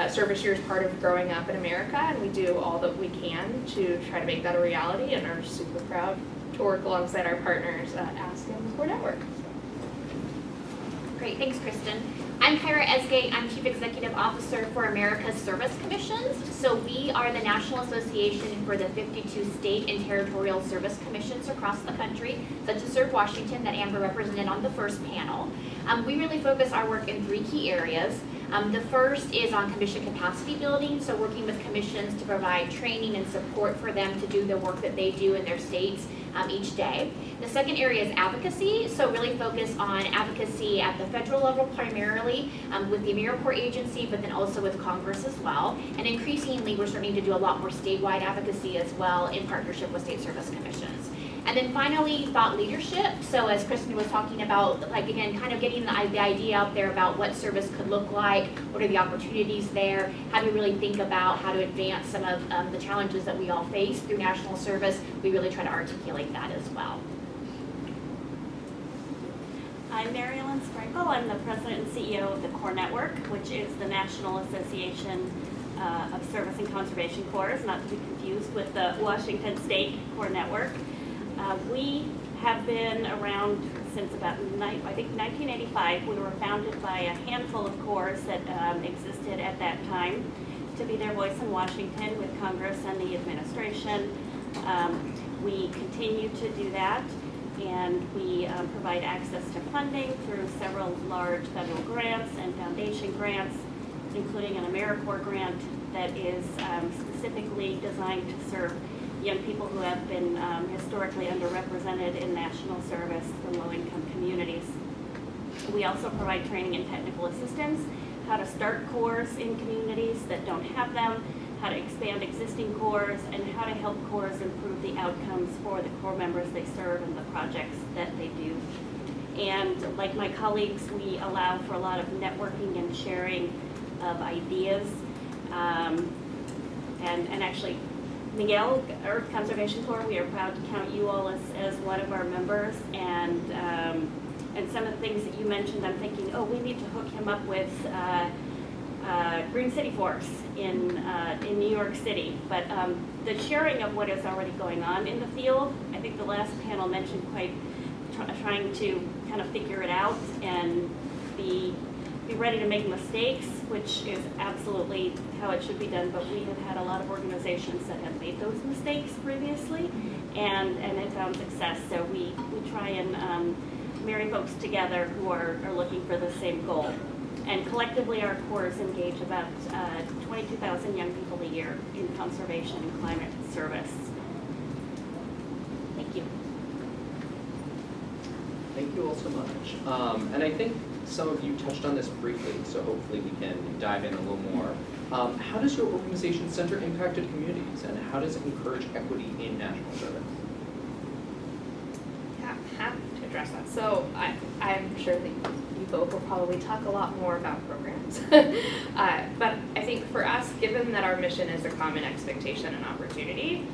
service year is part of growing up in America, and we do all that we can to try to make that a reality, and are super proud to work alongside our partners at ASK and the Core Network. Great, thanks, Kristen. I'm Kyra Esgate. I'm Chief Executive Officer for America's Service Commissions. So we are the National Association for the 52 state and territorial service commissions across the country, such as Serve Washington that Amber represented on the first panel. We really focus our work in three key areas. The first is on commission capacity building, so working with commissions to provide training and support for them to do the work that they do in their states each day. The second area is advocacy, so really focus on advocacy at the federal level primarily with the AmeriCorps agency, but then also with Congress as well. And increasingly, we're starting to do a lot more statewide advocacy as well in partnership with state service commissions. And then finally, thought leadership. So as Kristen was talking about, like again, kind of getting the idea out there about what service could look like, what are the opportunities there, how do we really think about how to advance some of the challenges that we all face through national service. We really try to articulate that as well. I'm Mary Ellen Sprinkle. I'm the president and CEO of the Core Network, which is the National Association of Service and Conservation Corps, not to be confused with the Washington State Core Network. We have been around since about, I think, 1985. We were founded by a handful of corps that existed at that time to be their voice in Washington with Congress and the administration. We continue to do that, and we provide access to funding through several large federal grants and foundation grants, including an AmeriCorps grant that is specifically designed to serve young people who have been historically underrepresented in national service for low-income communities. We also provide training and technical assistance, how to start corps in communities that don't have them, how to expand existing corps, and how to help corps improve the outcomes for the corps members they serve and the projects that they do. And like my colleagues, we allow for a lot of networking and sharing of ideas. And actually, Miguel, Earth Conservation Corps, we are proud to count you all as one of our members. And some of the things that you mentioned, I'm thinking, oh, we need to hook him up with Green City Force in New York City. But the sharing of what is already going on in the field, I think the last panel mentioned trying to kind of figure it out and be ready to make mistakes, which is absolutely how it should be done, but we have had a lot of organizations that have made those mistakes previously and have found success. So we try and marry folks together who are looking for the same goal. And collectively, our corps engage about 22,000 young people a year in conservation and climate service. Thank you. Thank you all so much. And I think some of you touched on this briefly, so hopefully we can dive in a little more. How does your organization center impacted communities, and how does it encourage equity in national service? Yeah, happy to address that. So I'm sure that you both will probably talk a lot more about programs. But I think for us, given that our mission is a common expectation and opportunity,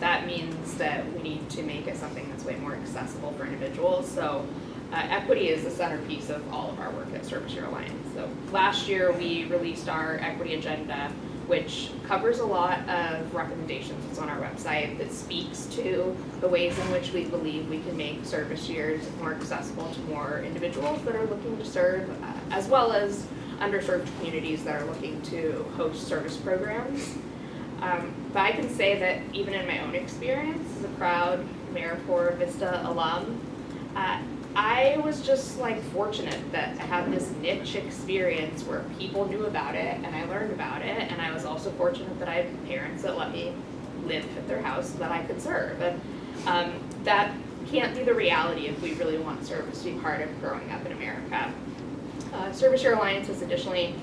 that means that we need to make it something that's way more accessible for individuals. So equity is the centerpiece of all of our work at Service Year Alliance. So last year we released our equity agenda, which covers a lot of recommendations. It's on our website that speaks to the ways in which we believe we can make service years more accessible to more individuals that are looking to serve, as well as underserved communities that are looking to host service programs. But I can say that even in my own experience as a proud AmeriCorps Vista alum, I was just like fortunate that I had this niche experience where people knew about it and I learned about it, and I was also fortunate that I had parents that let me live at their house so that I could serve. And that can't be the reality if we really want service to be part of growing up in America. Service Year Alliance has additionally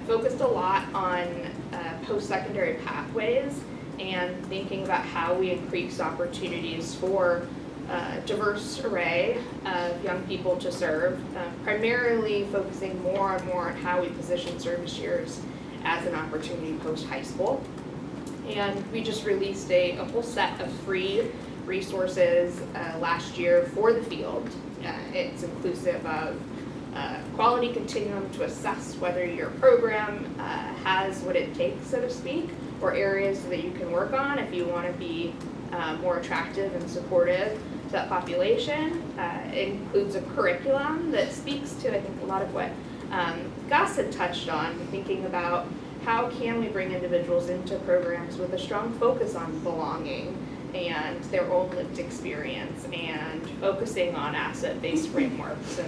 focused a lot on post-secondary pathways and thinking about how we increase opportunities for a diverse array of young people to serve, primarily focusing more and more on how we position service years as an opportunity post-high school. And we just released a whole set of free resources last year for the field. It's inclusive of quality continuum to assess whether your program has what it takes, so to speak, or areas that you can work on if you want to be more attractive and supportive to that population. It includes a curriculum that speaks to, I think, a lot of what Gus had touched on, thinking about how can we bring individuals into programs with a strong focus on belonging and their own lived experience, and focusing on asset-based frameworks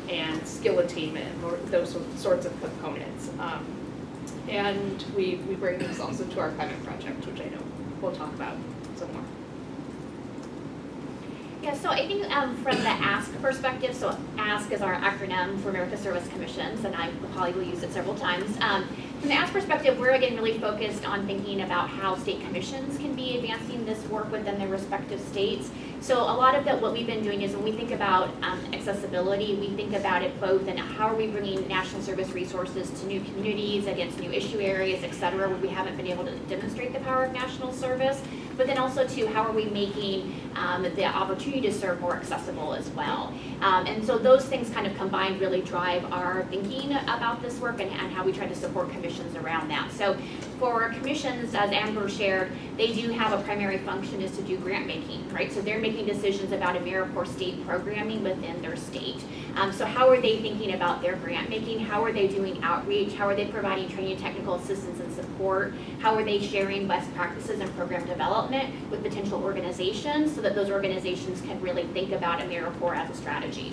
and skill attainment, or those sorts of components. And we bring this also to our climate project, which I know we'll talk about some more. Yeah, so I think from the ASK perspective, so ASK is our acronym for America Service Commissions, and I probably will use it several times. From the ASK perspective, we're again really focused on thinking about how state commissions can be advancing this work within their respective states. So a lot of what we've been doing is when we think about accessibility, we think about it both in how are we bringing national service resources to new communities, against new issue areas, et cetera, where we haven't been able to demonstrate the power of national service, but then also too, how are we making the opportunity to serve more accessible as well. And so those things kind of combined really drive our thinking about this work and how we try to support commissions around that. So for commissions, as Amber shared, they do have a primary function is to do grant making, right? So they're making decisions about AmeriCorps state programming within their state. So how are they thinking about their grant making? How are they doing outreach? How are they providing training and technical assistance and support? How are they sharing best practices and program development with potential organizations so that those organizations can really think about AmeriCorps as a strategy?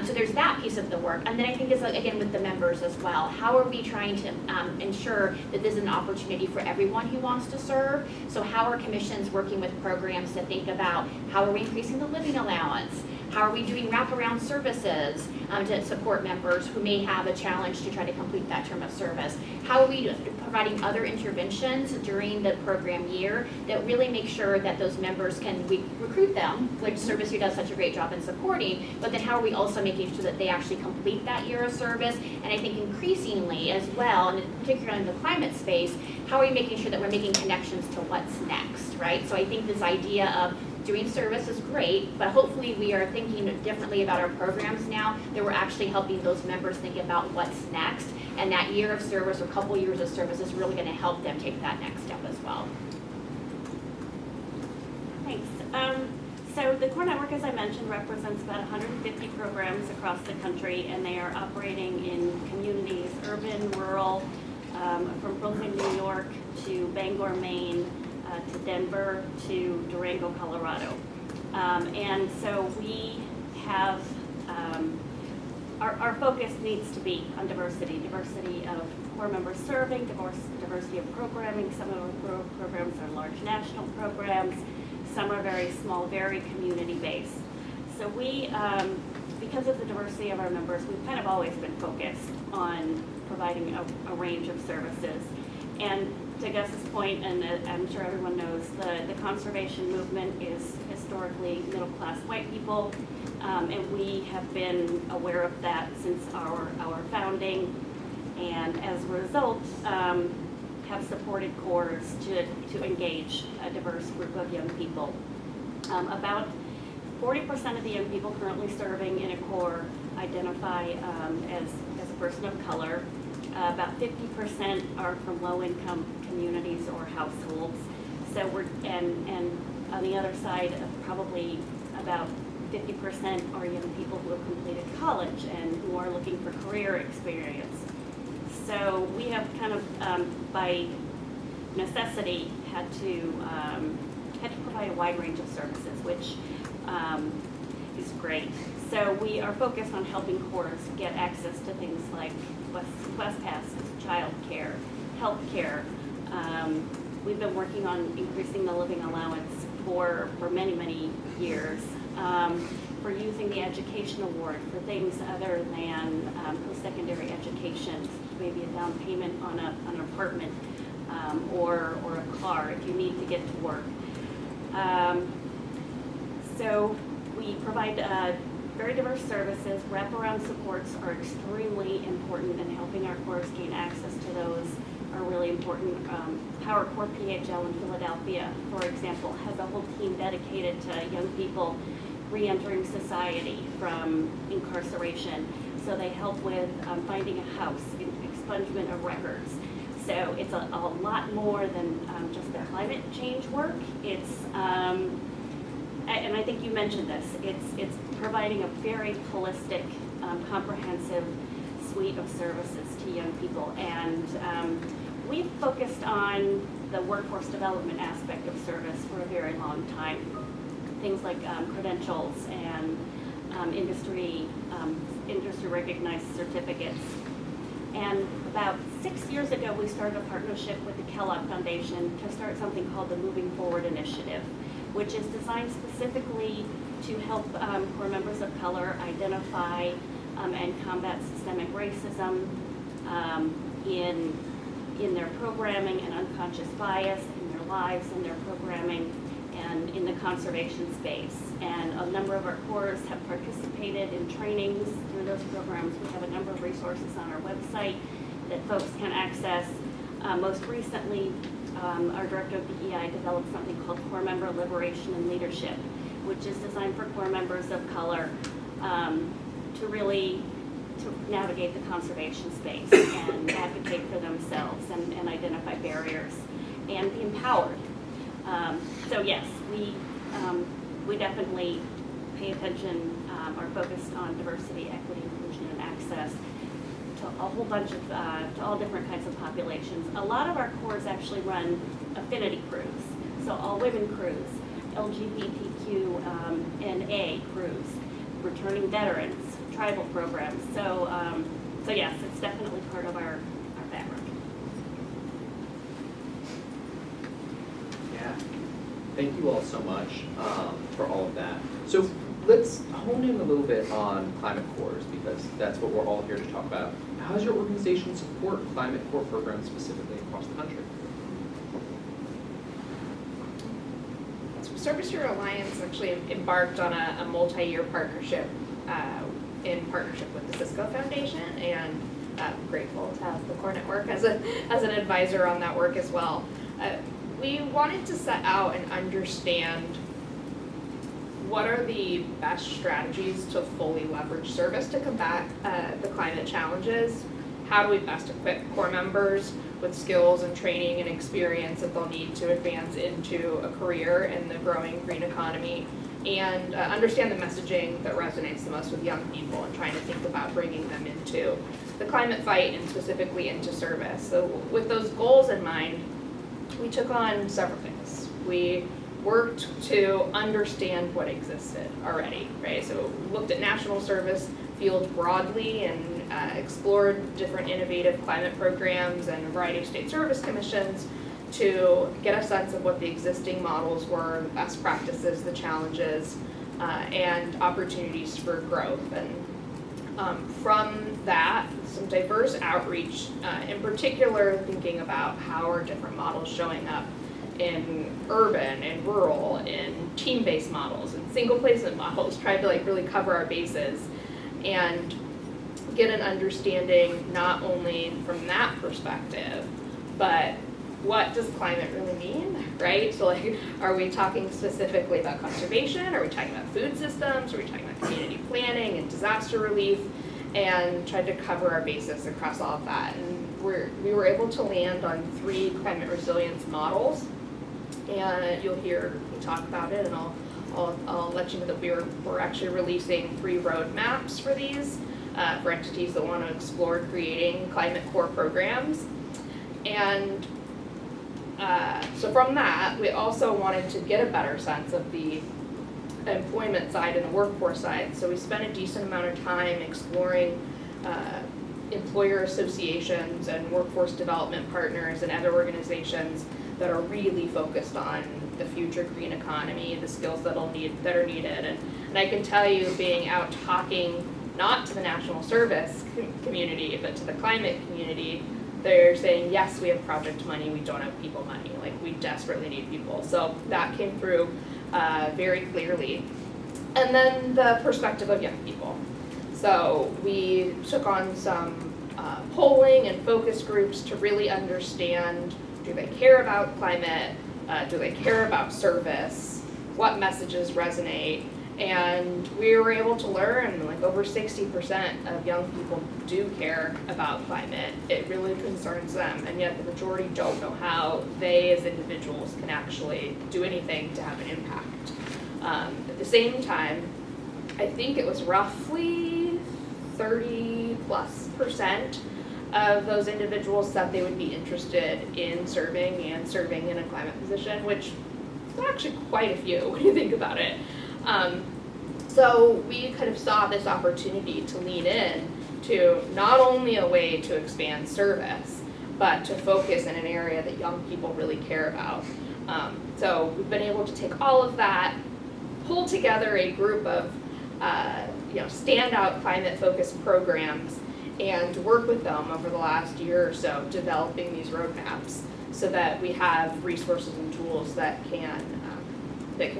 So there's that piece of the work. And then I think it's, again, with the members as well. How are we trying to ensure that this is an opportunity for everyone who wants to serve? So how are commissions working with programs to think about how are we increasing the living allowance? How are we doing wraparound services to support members who may have a challenge to try to complete that term of service? How are we providing other interventions during the program year that really make sure that those members we recruit them, which Service U does such a great job in supporting, but then how are we also making sure that they actually complete that year of service? And I think increasingly as well, and particularly in the climate space, how are we making sure that we're making connections to what's next, right? So I think this idea of doing service is great, but hopefully we are thinking differently about our programs now, that we're actually helping those members think about what's next, and that year of service or couple years of service is really going to help them take that next step as well. Thanks. So the Core Network, as I mentioned, represents about 150 programs across the country, and they are operating in communities, urban, rural, from Brooklyn, New York to Bangor, Maine, to Denver, to Durango, Colorado. And so we have, our focus needs to be on diversity of core members serving, diversity of programming. Some of our programs are large national programs. Some are very small, very community-based. So we, because of the diversity of our members, we've kind of always been focused on providing a range of services. And to Gus's point, and I'm sure everyone knows, the conservation movement is historically middle-class white people, and we have been aware of that since our founding, and as a result, have supported cores to engage a diverse group of young people. About 40% of the young people currently serving in a core identify as a person of color. About 50% are from low-income communities or households. So and on the other side, probably about 50% are young people who have completed college and who are looking for career experience. So we have kind of, by necessity, had to provide a wide range of services, which is great. So we are focused on helping cores get access to things like bus passes, childcare, health care. We've been working on increasing the living allowance for many, many years. For using the education award for things other than post-secondary education, maybe a down payment on an apartment or a car if you need to get to work. So we provide very diverse services. Wraparound supports are extremely important, and helping our cores gain access to those are really important. PowerCore PHL in Philadelphia, for example, has a whole team dedicated to young people re-entering society from incarceration. So they help with finding a house, expungement of records. So it's a lot more than just the climate change work. It's and I think you mentioned this, it's providing a very holistic, comprehensive suite of services to young people. And we've focused on the workforce development aspect of service for a very long time. Things like credentials and industry recognized certificates. And about 6 years ago, we started a partnership with the Kellogg Foundation to start something called the Moving Forward Initiative, which is designed specifically to help core members of color identify and combat systemic racism in their programming and unconscious bias in their lives, in their programming, and in the conservation space. And a number of our cores have participated in trainings through those programs. We have a number of resources on our website that folks can access. Most recently, our Director of DEI developed something called Core Member Liberation and Leadership, which is designed for core members of color to navigate the conservation space and advocate for themselves and identify barriers and be empowered. So yes, we definitely pay attention, are focused on diversity, equity, inclusion, and access to a whole bunch of, to all different kinds of populations. A lot of our cores actually run affinity crews, so all women crews, LGBTQ and A crews, returning veterans, tribal programs. So, so yes, it's definitely part of our fabric. Yeah, thank you all so much for all of that. So let's hone in a little bit on climate cores, because that's what we're all here to talk about. How does your organization support climate core programs specifically across the country? Service Year Alliance actually embarked on a multi-year partnership in partnership with the Cisco Foundation, and I'm grateful to have the Core Network as an advisor on that work as well. We wanted to set out and understand what are the best strategies to fully leverage service to combat the climate challenges. How do we best equip core members with skills and training and experience that they'll need to advance into a career in the growing green economy, and understand the messaging that resonates the most with young people, and trying to think about bringing them into the climate fight and specifically into service. So with those goals in mind, we took on several things. We worked to understand what existed already, right? So we looked at national service fields broadly and explored different innovative climate programs and a variety of state service commissions to get a sense of what the existing models were, the best practices, the challenges, and opportunities for growth. And from that, some diverse outreach, in particular thinking about how are different models showing up in urban and rural, in team-based models, and single placement models, tried to really cover our bases and get an understanding not only from that perspective, but what does climate really mean, right? So are we talking specifically about conservation? Are we talking about food systems? Are we talking about community planning and disaster relief? And tried to cover our bases across all of that. And we were able to land on 3 climate resilience models, and you'll hear me talk about it, and I'll let you know that we're actually releasing 3 roadmaps for these, for entities that want to explore creating climate core programs. And so from that, we also wanted to get a better sense of the employment side and the workforce side. So we spent a decent amount of time exploring employer associations and workforce development partners and other organizations that are really focused on the future green economy, the skills that are needed. And I can tell you, being out talking not to the national service community, but to the climate community, they're saying, yes, we have project money, we don't have people money. We desperately need people. So that came through very clearly. And then the perspective of young people. So we took on some polling and focus groups to really understand, do they care about climate? Do they care about service? What messages resonate? And we were able to learn over 60% of young people do care about climate. It really concerns them, and yet the majority don't know how they as individuals can actually do anything to have an impact. At the same time, I think it was roughly 30+% of those individuals said they would be interested in serving in a climate position, which is actually quite a few when you think about it. So we kind of saw this opportunity to lean in to not only a way to expand service, but to focus in an area that young people really care about. So we've been able to take all of that, pull together a group of standout climate-focused programs, and work with them over the last year or so, developing these roadmaps so that we have resources and tools that can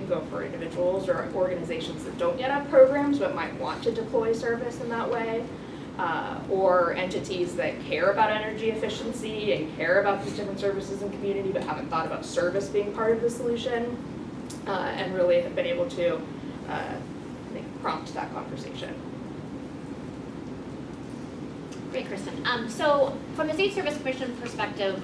go for individuals or organizations that don't yet have programs but might want to deploy service in that way, or entities that care about energy efficiency and care about these different services in community but haven't thought about service being part of the solution, and really have been able to prompt that conversation. Great, Kristen. So from the State Service Commission perspective,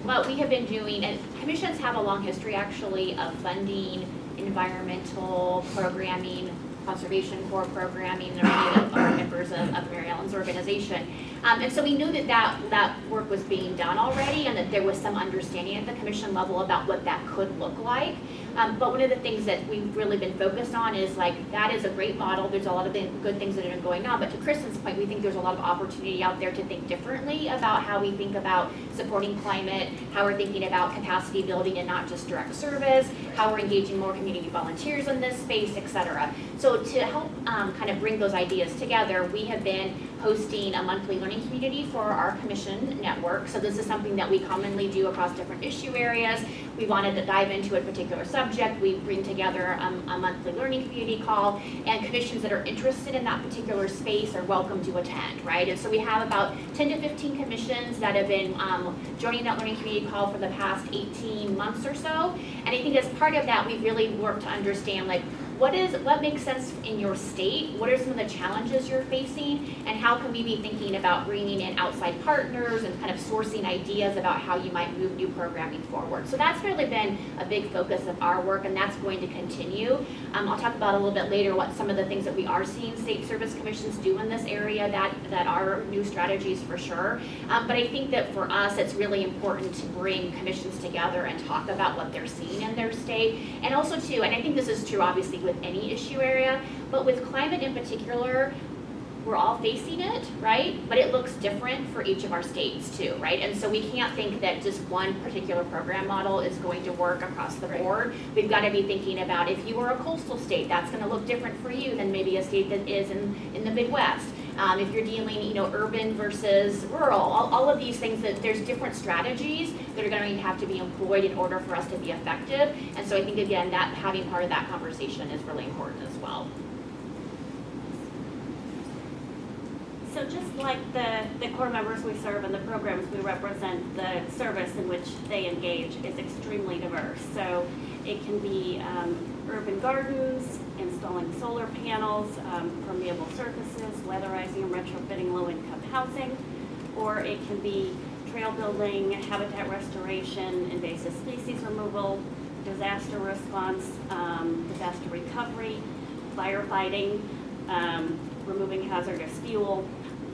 what we have been doing, and commissions have a long history actually of funding environmental programming, conservation core programming, and many of our members of Mary Ellen's organization. And so we knew that work was being done already, and that there was some understanding at the commission level about what that could look like. But one of the things that we've really been focused on is like, that is a great model. There's a lot of good things that are going on. But to Kristen's point, we think there's a lot of opportunity out there to think differently about how we think about supporting climate, how we're thinking about capacity building and not just direct service, how we're engaging more community volunteers in this space, et cetera. So to help kind of bring those ideas together, we have been hosting a monthly learning community for our commission network. So this is something that we commonly do across different issue areas. We wanted to dive into a particular subject. We bring together a monthly learning community call, and commissions that are interested in that particular space are welcome to attend, right? And so we have about 10 to 15 commissions that have been joining that learning community call for the past 18 months or so. And I think as part of that, we've really worked to understand like, what makes sense in your state? What are some of the challenges you're facing? And how can we be thinking about bringing in outside partners and kind of sourcing ideas about how you might move new programming forward? So that's really been a big focus of our work, and that's going to continue. I'll talk about a little bit later what some of the things that we are seeing state service commissions do in this area that are new strategies for sure. But I think that for us, it's really important to bring commissions together and talk about what they're seeing in their state. And also too, and I think this is true obviously with any issue area, but with climate in particular, we're all facing it, right? But it looks different for each of our states too, right? And so we can't think that just one particular program model is going to work across the board. We've got to be thinking about if you are a coastal state, that's going to look different for you than maybe a state that is in the Midwest. If you're dealing, urban versus rural, all of these things, that there's different strategies that are going to have to be employed in order for us to be effective. And so I think, again, that having part of that conversation is really important as well. So just like the core members we serve and the programs we represent, the service in which they engage is extremely diverse. So it can be urban gardens, installing solar panels, permeable surfaces, weatherizing and retrofitting low-income housing, or it can be trail building, habitat restoration, invasive species removal, disaster response, disaster recovery, firefighting, removing hazardous fuel.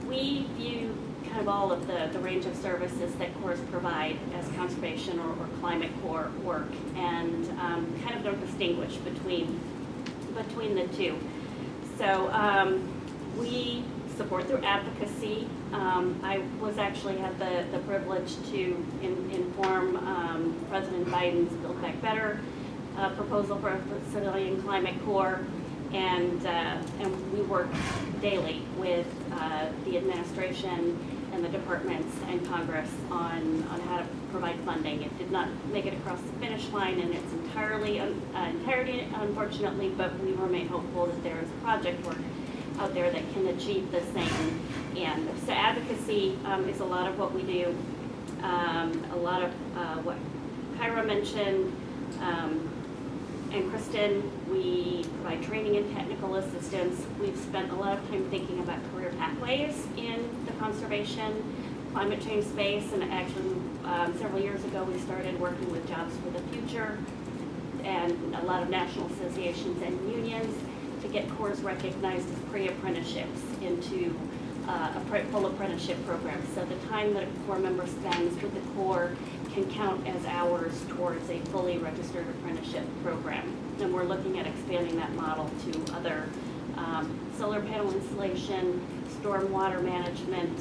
We view kind of all of the range of services that cores provide as conservation or climate core work, and kind of don't distinguish between the two. So we support through advocacy. I was actually had the privilege to inform President Biden's Build Back Better proposal for a civilian climate core. And we work daily with the administration and the departments and Congress on how to provide funding. It did not make it across the finish line in its entirety, unfortunately, but we remain hopeful that there is project work out there that can achieve the same end. So advocacy is a lot of what we do, a lot of what Kyra mentioned, and Kristen, we provide training and technical assistance. We've spent a lot of time thinking about career pathways in the conservation, climate change space, and actually several years ago we started working with Jobs for the Future and a lot of national associations and unions to get cores recognized as pre-apprenticeships into a full apprenticeship program. So the time that a core member spends with the core can count as hours towards a fully registered apprenticeship program. And we're looking at expanding that model to other solar panel installation, stormwater management,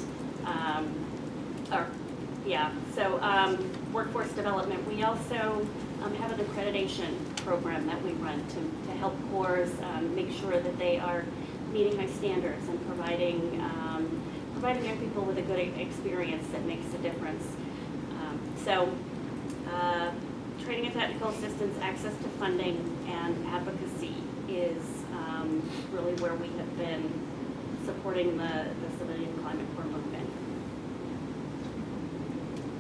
workforce development. We also have an accreditation program that we run to help cores make sure that they are meeting high standards and providing young people with a good experience that makes a difference. Training and technical assistance, access to funding, and advocacy is really where we have been supporting the civilian climate core movement.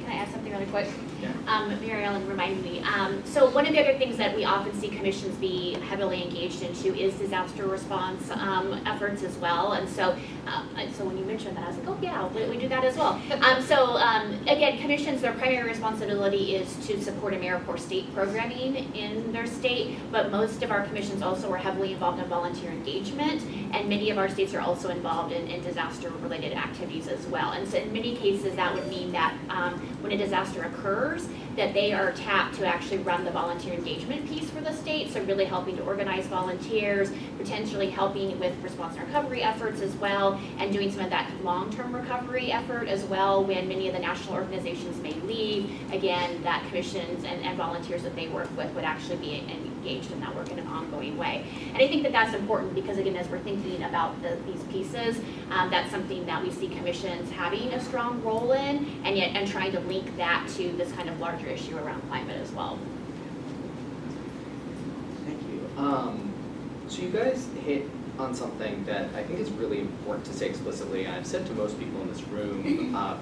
Can I add something really quick? Yeah. Mary Ellen reminded me. So one of the other things that we often see commissions be heavily engaged into is disaster response efforts as well. And so when you mentioned that, I was like, oh yeah, we do that as well. Again, commissions, their primary responsibility is to support AmeriCorps state programming in their state, but most of our commissions also are heavily involved in volunteer engagement, and many of our states are also involved in disaster-related activities as well. And so in many cases, that would mean that when a disaster occurs, members, that they are tapped to actually run the volunteer engagement piece for the state, so really helping to organize volunteers, potentially helping with response and recovery efforts as well, and doing some of that long-term recovery effort as well when many of the national organizations may leave. Again, that commissions and volunteers that they work with would actually be engaged in that work in an ongoing way. And I think that that's important because, again, as we're thinking about these pieces, that's something that we see commissions having a strong role in, and trying to link that to this kind of larger issue around climate as well. Thank you. So you guys hit on something that I think is really important to say explicitly, and I've said to most people in this room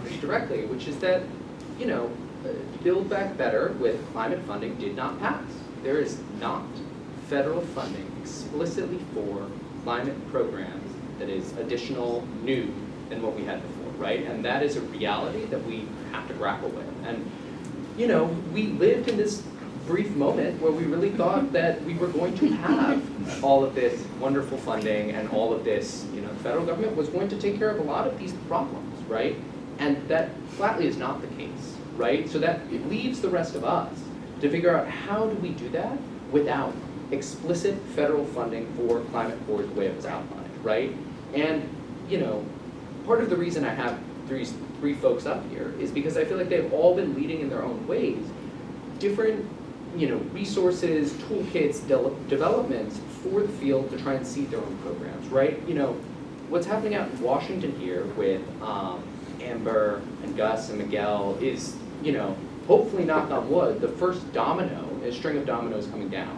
pretty directly, which is that, you know, Build Back Better with climate funding did not pass. There is not federal funding explicitly for climate programs that is additional, new than what we had before, right? And that is a reality that we have to grapple with. And, you know, we lived in this brief moment where we really thought that we were going to have all of this wonderful funding and all of this, you know, the federal government was going to take care of a lot of these problems, right? And that flatly is not the case, right? So that it leaves the rest of us to figure out how do we do that without explicit federal funding for climate corps the way it was outlined, right? And, you know, part of the reason I have three folks up here is because I feel like they've all been leading in their own ways different, you know, resources, toolkits, developments for the field to try and seed their own programs, right? You know, what's happening out in Washington here with Amber and Gus and Miguel is, you know, hopefully, knock on wood, the first domino, a string of dominoes coming down,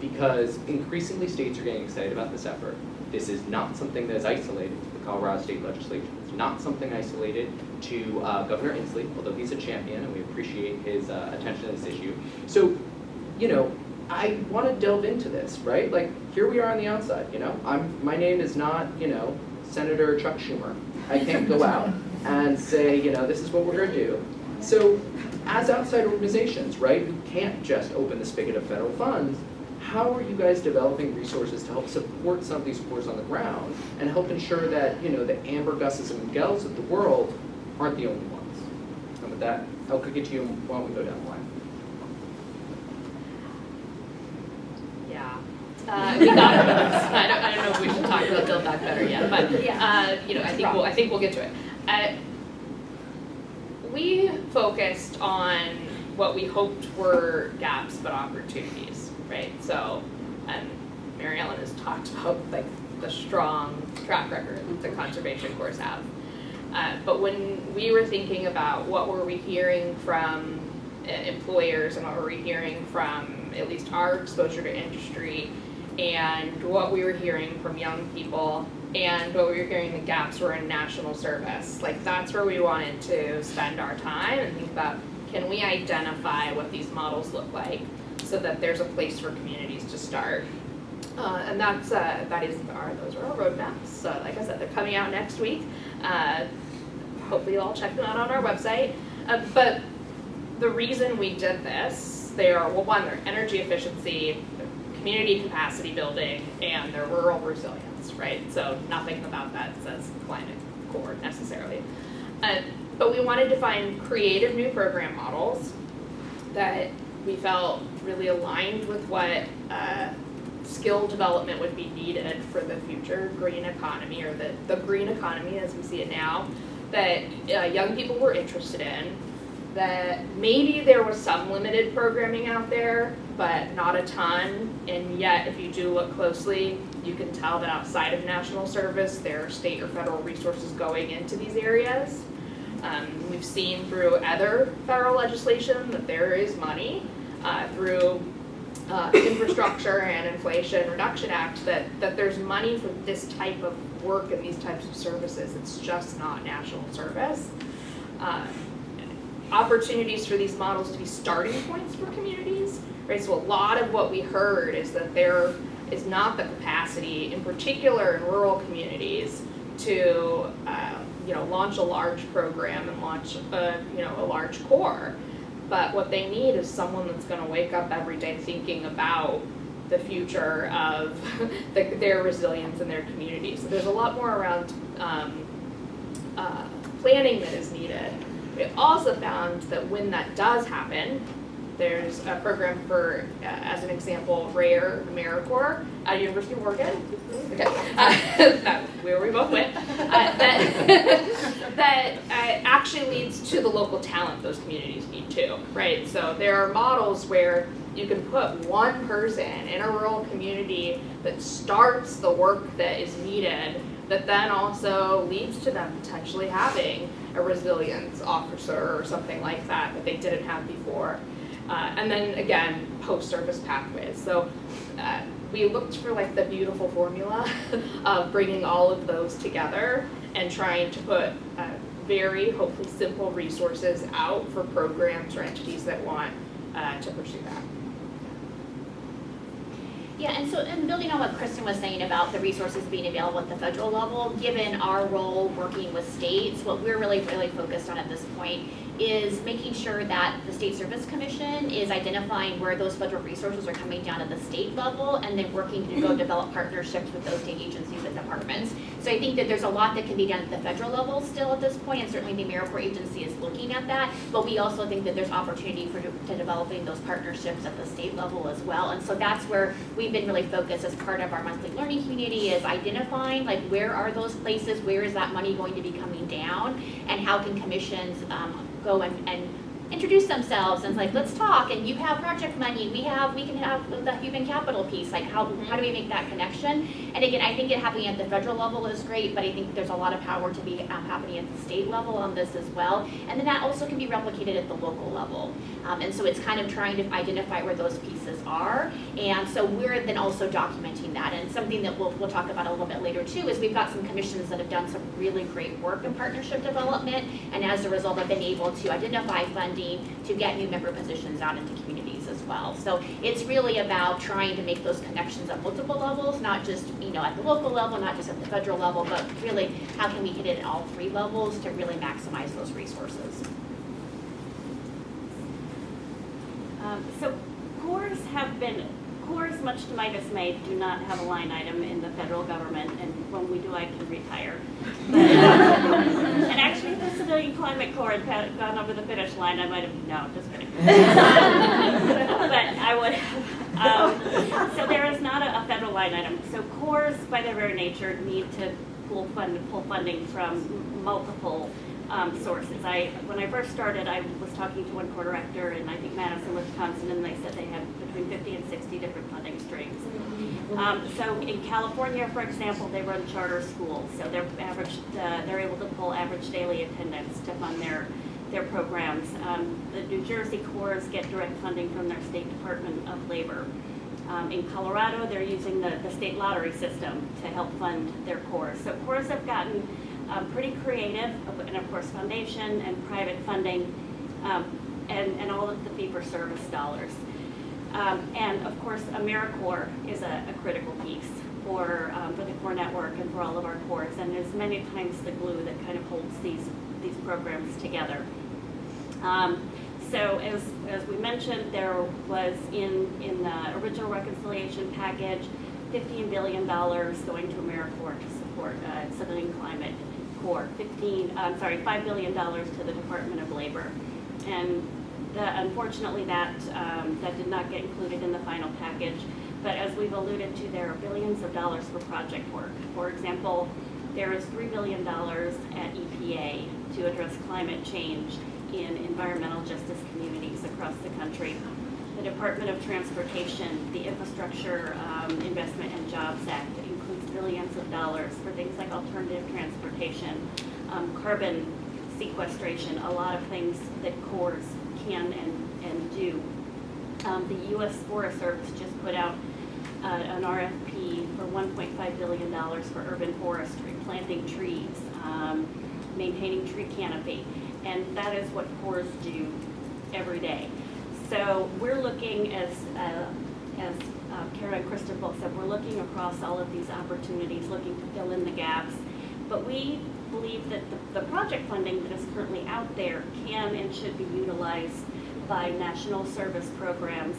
because increasingly states are getting excited about this effort. This is not something that is isolated to the Colorado State Legislature. It's not something isolated to Governor Inslee, although he's a champion and we appreciate his attention to this issue. So, you know, I want to delve into this, right? Like, here we are on the outside, you know? My name is not, you know, Senator Chuck Schumer. I can't go out and say, you know, this is what we're going to do. So, as outside organizations, right, we can't just open the spigot of federal funds. How are you guys developing resources to help support some of these corps on the ground and help ensure that, you know, the Amber, Gus's, and Miguel's of the world aren't the only ones? And with that, I'll kick it to you while we go down the line. Yeah. We got I don't know if we should talk about Build Back Better yet, but you know, I think we'll get to it. We focused on what we hoped were gaps but opportunities, right? So, Mary Ellen has talked about like the strong track record the conservation corps have. But when we were thinking about what were we hearing from employers and what were we hearing from at least our exposure to industry, and what we were hearing from young people, and what we were hearing the gaps were in national service. Like, that's where we wanted to spend our time and think about, can we identify what these models look like so that there's a place for communities to start. And those are our roadmaps. So like I said, they're coming out next week. Hopefully you'll all check them out on our website. But the reason we did this, they're energy efficiency, community capacity building, and their rural resilience, right? So nothing about that says climate corps necessarily. But we wanted to find creative new program models that we felt really aligned with what skill development would be needed for the future green economy, or the green economy as we see it now, that young people were interested in, that maybe there was some limited programming out there, but not a ton, and yet if you do look closely, you can tell that outside of national service, there are state or federal resources going into these areas. We've seen through other federal legislation that there is money through Infrastructure and Inflation Reduction Act that there's money for this type of work and these types of services. It's just not national service. Opportunities for these models to be starting points for communities, right? So a lot of what we heard is that there is not the capacity, in particular in rural communities, to launch a large program and launch a large corps. But what they need is someone that's going to wake up every day thinking about the future of their resilience in their community. So there's a lot more around planning that is needed. We also found that when that does happen, there's a program for, as an example, RARE AmeriCorps at University of Oregon, okay, where we both went, that actually leads to the local talent those communities need too, right? So there are models where you can put one person in a rural community that starts the work that is needed, that then also leads to them potentially having a resilience officer or something like that that they didn't have before. And then again, post-service pathways. So we looked for like the beautiful formula of bringing all of those together and trying to put very hopefully simple resources out for programs or entities that want to pursue that. Yeah, and so, and building on what Kristen was saying about the resources being available at the federal level, given our role working with states, what we're really focused on at this point is making sure that the State Service Commission is identifying where those federal resources are coming down at the state level and then working to go develop partnerships with those state agencies and departments. So I think that there's a lot that can be done at the federal level still at this point, and certainly the AmeriCorps agency is looking at that, but we also think that there's opportunity for developing those partnerships at the state level as well. And so that's where we've been really focused as part of our monthly learning community, is identifying like where are those places, where is that money going to be coming down, and how can commissions go and introduce themselves and like, let's talk, and you have project money, we can have the human capital piece, like how do we make that connection? And again, I think it happening at the federal level is great, but I think there's a lot of power to be happening at the state level on this as well, and then that also can be replicated at the local level. And so it's kind of trying to identify where those pieces are, and so we're then also documenting that. And something that we'll talk about a little bit later too is we've got some commissions that have done some really great work in partnership development, and as a result have been able to identify funding to get new member positions out into communities as well. So it's really about trying to make those connections at multiple levels, not just at the local level, not just at the federal level, but really how can we hit it at all three levels to really maximize those resources. So cores, much to my dismay, do not have a line item in the federal government, and when we do, I can retire. But, and actually, if the Civilian Climate Corps had gone over the finish line, I might have, no, just kidding. But I would have. So there is not a federal line item. So cores, by their very nature, need to pull funding from multiple sources. When I first started, I was talking to one core director in, I think, Madison, Wisconsin, and they said they had between 50 and 60 different funding streams. So in California, for example, they run charter schools, so they're able to pull average daily attendance to fund their programs. The New Jersey cores get direct funding from their State Department of Labor. In Colorado, they're using the state lottery system to help fund their cores. So cores have gotten pretty creative, and of course foundation and private funding, and all of the fee-for-service dollars. And of course AmeriCorps is a critical piece for the core network and for all of our cores, and is many times the glue that kind of holds these programs together. So as we mentioned, there was in the original reconciliation package $15 billion going to AmeriCorps to support Civilian Climate Corps, $5 billion to the Department of Labor, and unfortunately that did not get included in the final package. But as we've alluded to, there are billions of dollars for project work. For example, there is $3 billion at EPA to address climate change in environmental justice communities across the country. The Department of Transportation, the Infrastructure Investment and Jobs Act includes billions of dollars for things like alternative transportation, carbon sequestration, a lot of things that cores can and do. The U.S. Forest Service just put out an RFP for $1.5 billion for urban forestry, planting trees, maintaining tree canopy, and that is what cores do every day. So we're looking, as Kara and Kristen both said, we're looking across all of these opportunities, looking to fill in the gaps. But we believe that the project funding that is currently out there can and should be utilized by national service programs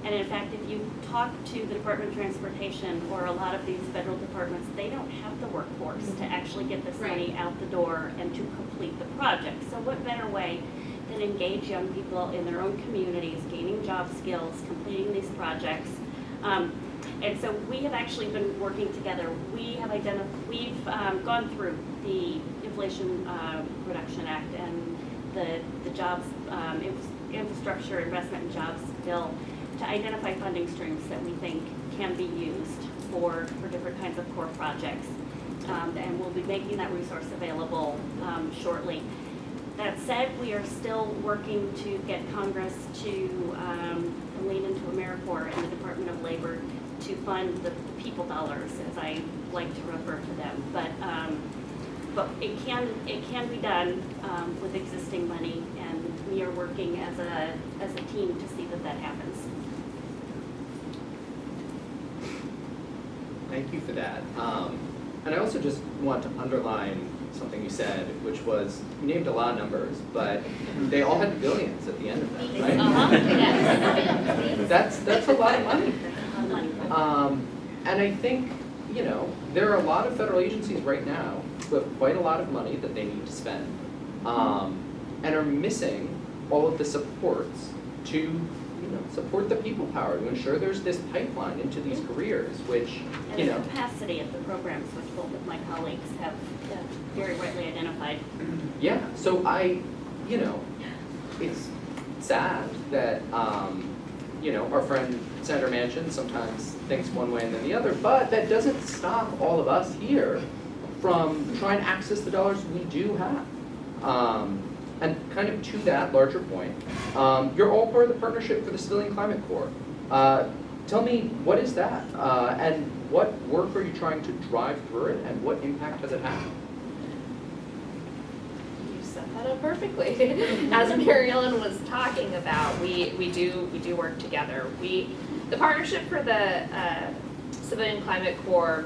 And in fact, if you talk to the Department of Transportation or a lot of these federal departments, they don't have the workforce to actually get this money out the door and to complete the project. So what better way than engage young people in their own communities, gaining job skills, completing these projects. And so we have actually been working together. We've gone through the Inflation Reduction Act and the jobs, infrastructure investment and jobs bill to identify funding streams that we think can be used for different kinds of core projects. And we'll be making that resource available shortly. That said, we are still working to get Congress to lean into AmeriCorps and the Department of Labor to fund the people dollars, as I like to refer to them. But it can be done with existing money, and we are working as a team to see that happens. Thank you for that. And I also just want to underline something you said, which was, you named a lot of numbers, but they all had billions at the end of them, right? Yes. That's a lot of money. And I think, there are a lot of federal agencies right now who have quite a lot of money that they need to spend, and are missing all of the supports to support the people power, to ensure there's this pipeline into these careers, which, And the capacity of the programs, which both of my colleagues have very rightly identified. Yeah, so it's sad that, our friend Senator Manchin sometimes thinks one way and then the other, but that doesn't stop all of us here from trying to access the dollars we do have. And kind of to that larger point, you're all part of the Partnership for the Civilian Climate Corps. Tell me, what is that? And what work are you trying to drive through it, and what impact has it had? You set that up perfectly. As Mary Ellen was talking about, we do work together. The Partnership for the Civilian Climate Corps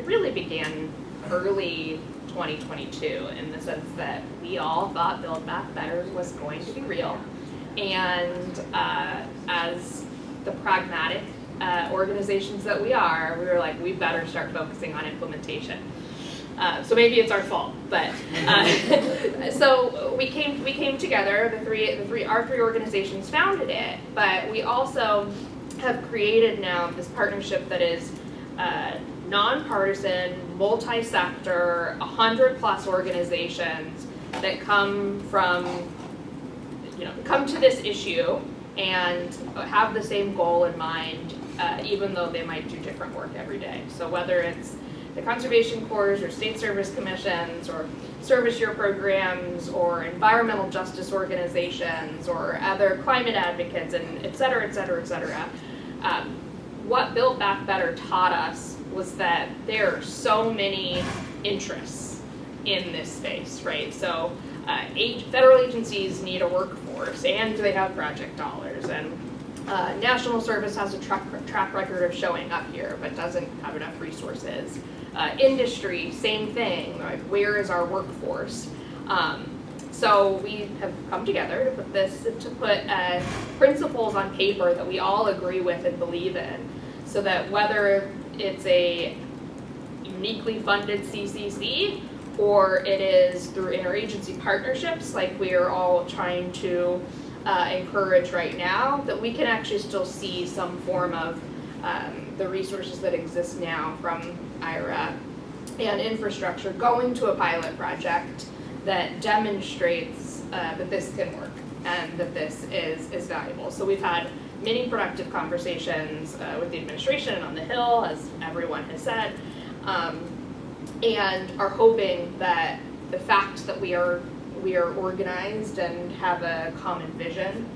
really began early 2022 in the sense that we all thought Build Back Better was going to be real. And as the pragmatic organizations that we are, we were like, we better start focusing on implementation. So maybe it's our fault, but so we came together. Our three organizations founded it, but we also have created now this partnership that is nonpartisan, multi-sector, 100+ organizations that come to this issue and have the same goal in mind, even though they might do different work every day. So whether it's the conservation corps or state service commissions or service year programs or environmental justice organizations or other climate advocates and et cetera, et cetera, et cetera. What Build Back Better taught us was that there are so many interests in this space, right? So federal agencies need a workforce and they have project dollars, and National Service has a track record of showing up here but doesn't have enough resources. Industry, same thing, like where is our workforce? So we have come together to put principles on paper that we all agree with and believe in, so that whether it's a uniquely funded CCC or it is through interagency partnerships like we are all trying to encourage right now, that we can actually still see some form of the resources that exist now from IRA and infrastructure going to a pilot project that demonstrates that this can work and that this is valuable. So we've had many productive conversations with the administration and on the Hill, as everyone has said, and are hoping that the fact that we are organized and have a common vision,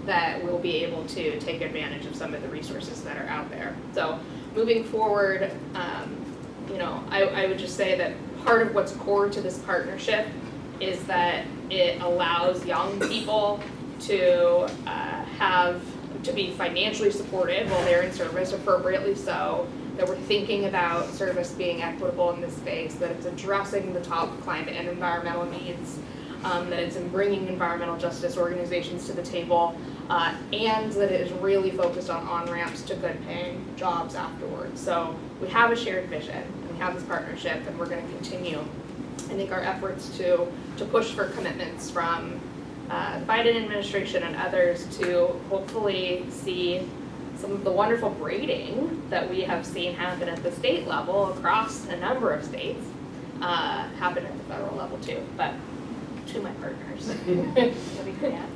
that we'll be able to take advantage of some of the resources that are out there. So moving forward, I would just say that part of what's core to this partnership is that it allows young people to be financially supported while they're in service, appropriately so, that we're thinking about service being equitable in this space, that it's addressing the top climate and environmental needs, that it's in bringing environmental justice organizations to the table, and that it is really focused on on-ramps to good paying jobs afterwards. So we have a shared vision, and we have this partnership, and we're going to continue, I think, our efforts to push for commitments from the Biden administration and others to hopefully see some of the wonderful braiding that we have seen happen at the state level across a number of states happen at the federal level too, but to my partners. Debbie, could add?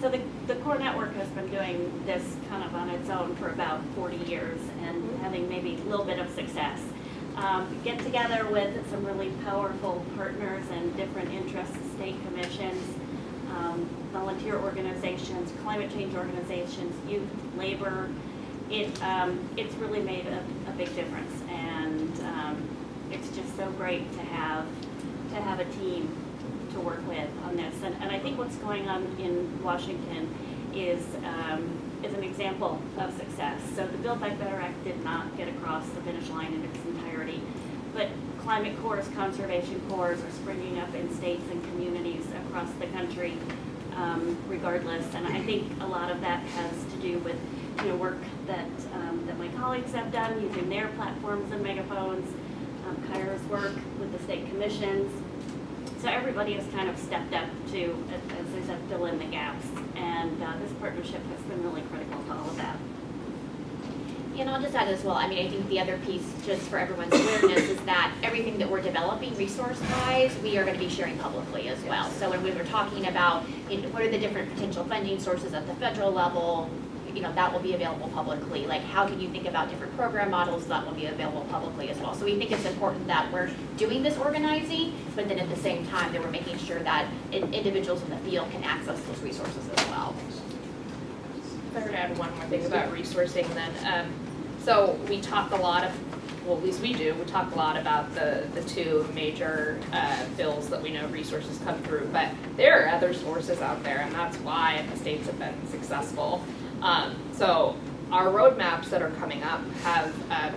So the core network has been doing this kind of on its own for about 40 years and having maybe a little bit of success. Get together with some really powerful partners and different interests, state commissions, volunteer organizations, climate change organizations, youth, labor. It's really made a big difference, and it's just so great to have a team to work with on this. And I think what's going on in Washington is an example of success. So the Build Back Better Act did not get across the finish line in its entirety, but climate corps, conservation corps are springing up in states and communities across the country regardless. And I think a lot of that has to do with work that my colleagues have done using their platforms and megaphones, Kyra's work with the state commissions. So everybody has kind of stepped up to, as I said, fill in the gaps. And this partnership has been really critical to all of that. And I'll just add as well, I mean, I think the other piece, just for everyone's awareness, is that everything that we're developing resource-wise, we are going to be sharing publicly as well. So when we were talking about what are the different potential funding sources at the federal level, that will be available publicly. Like, how can you think about different program models that will be available publicly as well. So we think it's important that we're doing this organizing, but then at the same time that we're making sure that individuals in the field can access those resources as well. If I were to add one more thing about resourcing then. So we talk a lot of, well, at least we do, we talk a lot about the two major bills that we know resources come through, but there are other sources out there, and that's why the states have been successful. So our roadmaps that are coming up have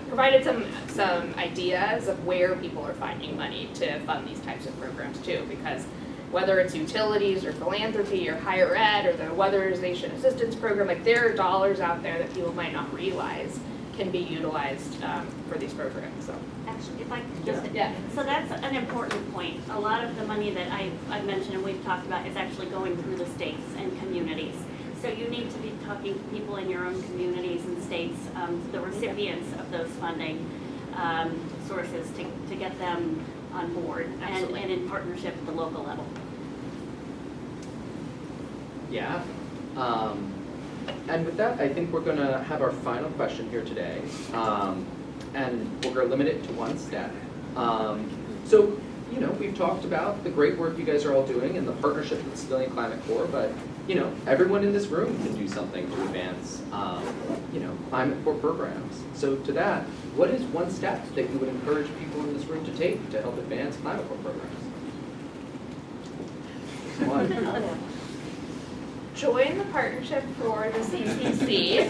provided some ideas of where people are finding money to fund these types of programs too, because whether it's utilities or philanthropy or higher ed or the weatherization assistance program, like there are dollars out there that people might not realize can be utilized for these programs. So Actually, if I could just, yeah. So that's an important point. A lot of the money that I've mentioned and we've talked about is actually going through the states and communities. So you need to be talking to people in your own communities and states, the recipients of those funding sources to get them on board and in partnership at the local level. Yeah. And with that, I think we're going to have our final question here today. And we're going to limit it to one step. So, we've talked about the great work you guys are all doing and the partnership with the Civilian Climate Corps, but, everyone in this room can do something to advance, climate corps programs. So to that, what is one step that you would encourage people in this room to take to help advance climate corps programs? One. Join the partnership for the CCC,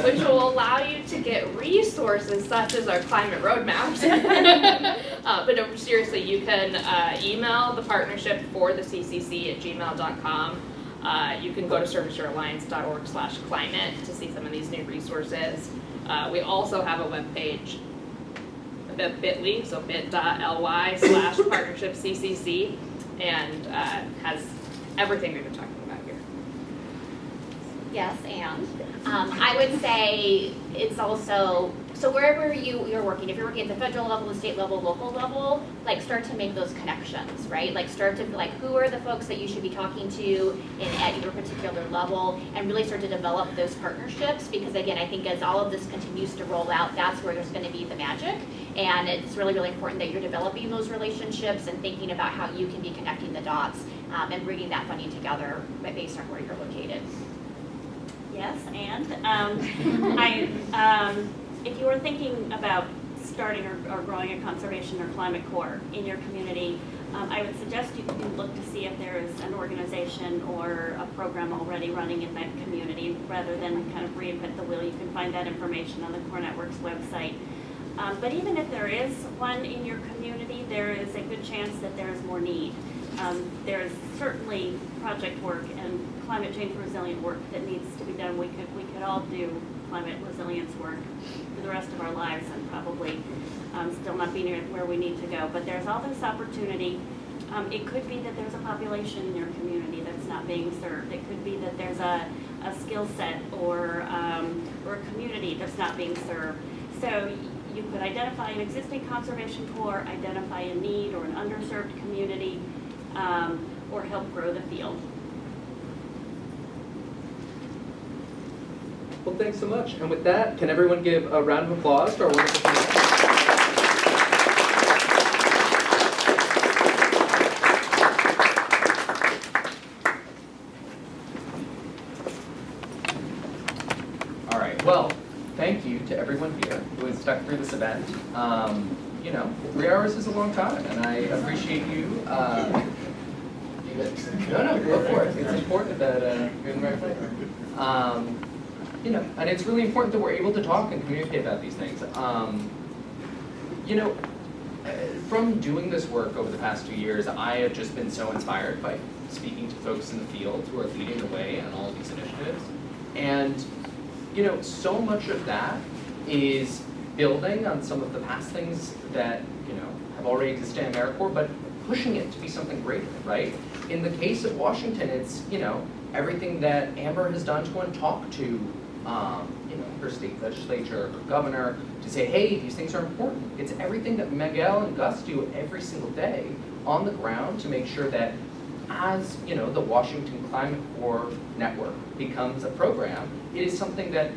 which will allow you to get resources such as our climate roadmaps. But no, seriously, you can email the partnership for the CCC at gmail.com. You can go to serviceyouralliance.org/climate to see some of these new resources. We also have a webpage, bit.ly, so bit.ly/partnershipccc, and has everything we've been talking about here. Yes, and I would say it's also, so wherever you're working, if you're working at the federal level, the state level, local level, like start to make those connections, right? Like start to, like, who are the folks that you should be talking to at your particular level, and really start to develop those partnerships, because again, I think as all of this continues to roll out, that's where there's going to be the magic, and it's really, really important that you're developing those relationships and thinking about how you can be connecting the dots and bringing that funding together based on where you're located. Yes, and if you were thinking about starting or growing a conservation or climate corps in your community, I would suggest you can look to see if there is an organization or a program already running in that community rather than kind of reinvent the wheel. You can find that information on the Core Network's website. But even if there is one in your community, there is a good chance that there is more need. There's certainly project work and climate change resilient work that needs to be done. We could all do climate resilience work for the rest of our lives and probably still not be near where we need to go. But there's all this opportunity. It could be that there's a population in your community that's not being served. It could be that there's a skill set or a community that's not being served. So you could identify an existing conservation corps, identify a need or an underserved community, or help grow the field. Well, thanks so much. And with that, can everyone give a round of applause to our wonderful panel? All right, well, thank you to everyone here who has stuck through this event. You know, 3 hours is a long time, and I appreciate you. No, go for it. It's important that you're in the right place. You know, and it's really important that we're able to talk and communicate about these things. You know, from doing this work over the past 2 years, I have just been so inspired by speaking to folks in the field who are leading the way on all of these initiatives. And, you know, so much of that is building on some of the past things that, you know, have already existed in AmeriCorps, but pushing it to be something greater, right? In the case of Washington, it's, you know, everything that Amber has done to go and talk to, you know, her state legislature, her governor, to say, hey, these things are important. It's everything that Miguel and Gus do every single day on the ground to make sure that as, you know, the Washington Climate Corps Network becomes a program, it is something that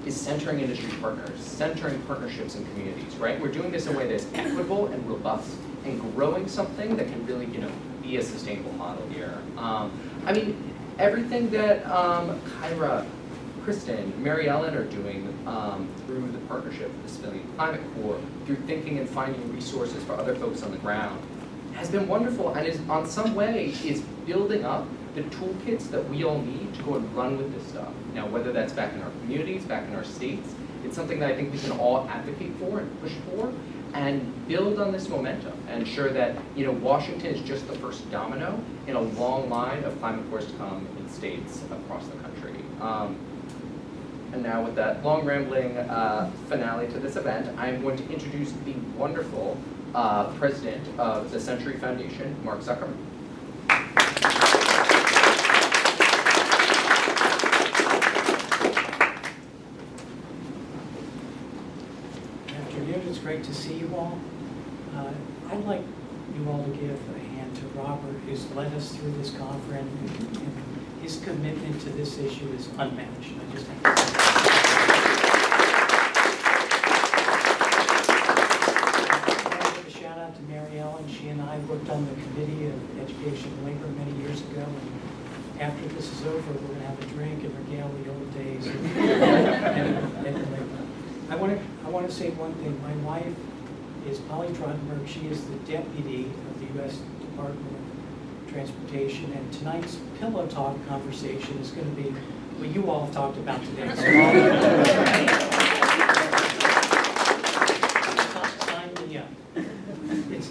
is centering industry partners, centering partnerships and communities, right? We're doing this in a way that's equitable and robust and growing something that can really, you know, be a sustainable model here. I mean, everything that Kyra, Kristen, Mary Ellen are doing through the partnership with the Civilian Climate Corps, through thinking and finding resources for other folks on the ground, has been wonderful and is, on some way, is building up the toolkits that we all need to go and run with this stuff. Now, whether that's back in our communities, back in our states, it's something that I think we can all advocate for and push for and build on this momentum and ensure that, you know, Washington is just the first domino in a long line of climate corps to come in states across the country. And now with that long rambling finale to this event, I'm going to introduce the wonderful president of the Century Foundation, Mark Zuckerman. It's great to see you all. I'd like you all to give a hand to Robert, who's led us through this conference, and his commitment to this issue is unmatched. I just think a shout out to Mary Ellen. She and I worked on the Committee of Education and Labor many years ago. And after this is over, we're going to have a drink and regale the old days. I want to say one thing. My wife is Polly Trottenberg. She is the deputy of the U.S. Department of Transportation. And tonight's Pillow Talk conversation is going to be what you all have talked about today. Sign me up.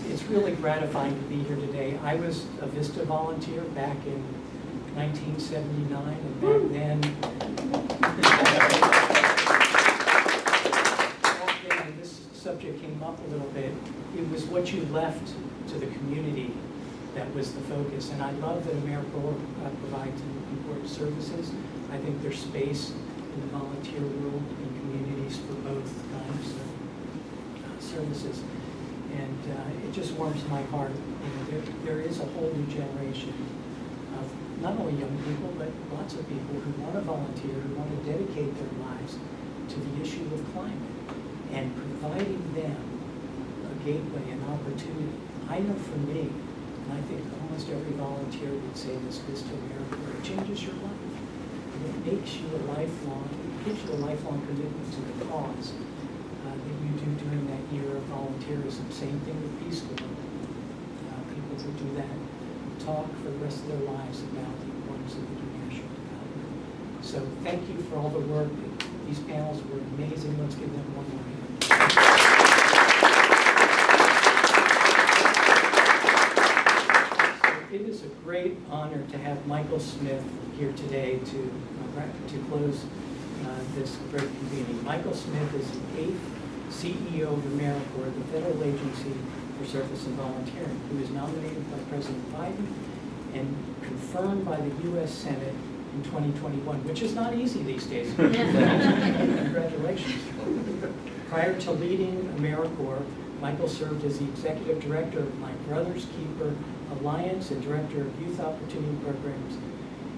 It's really gratifying to be here today. I was a VISTA volunteer back in 1979, and back then, subject came up a little bit, it was what you left to the community that was the focus. And I love that AmeriCorps provides important services. I think there's space in the volunteer world in communities for both kinds of services. And it just warms my heart. You know, there is a whole new generation of not only young people, but lots of people who want to volunteer, who want to dedicate their lives to the issue of climate. And providing them a gateway, an opportunity. I know for me, and I think almost every volunteer would say this, VISTA AmeriCorps, it changes your life. And it makes you a lifelong, it gives you a lifelong commitment to the cause that you do during that year of volunteerism. Same thing with Peace Corps. People who do that talk for the rest of their lives about the importance of international development. So thank you for all the work. These panels were amazing. Let's give them one more hand. It is a great honor to have Michael Smith here today to close this great convening. Michael Smith is the 8th CEO of AmeriCorps, the federal agency for service and volunteering, who was nominated by President Biden and confirmed by the U.S. Senate in 2021, which is not easy these days. Congratulations. Prior to leading AmeriCorps, Michael served as the executive director of My Brother's Keeper Alliance and director of youth opportunity programs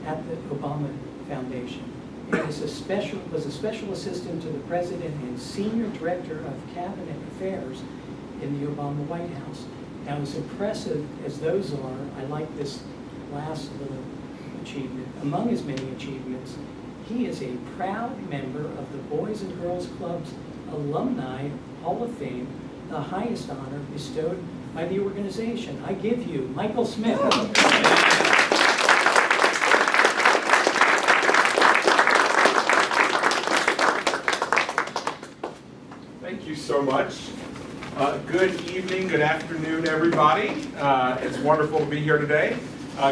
at the Obama Foundation. And was a special assistant to the president and senior director of cabinet affairs in the Obama White House. Now, as impressive as those are, I like this last little achievement. Among his many achievements, he is a proud member of the Boys and Girls Club's Alumni Hall of Fame, the highest honor bestowed by the organization. I give you Michael Smith. Thank you so much. Good evening, good afternoon, everybody. It's wonderful to be here today.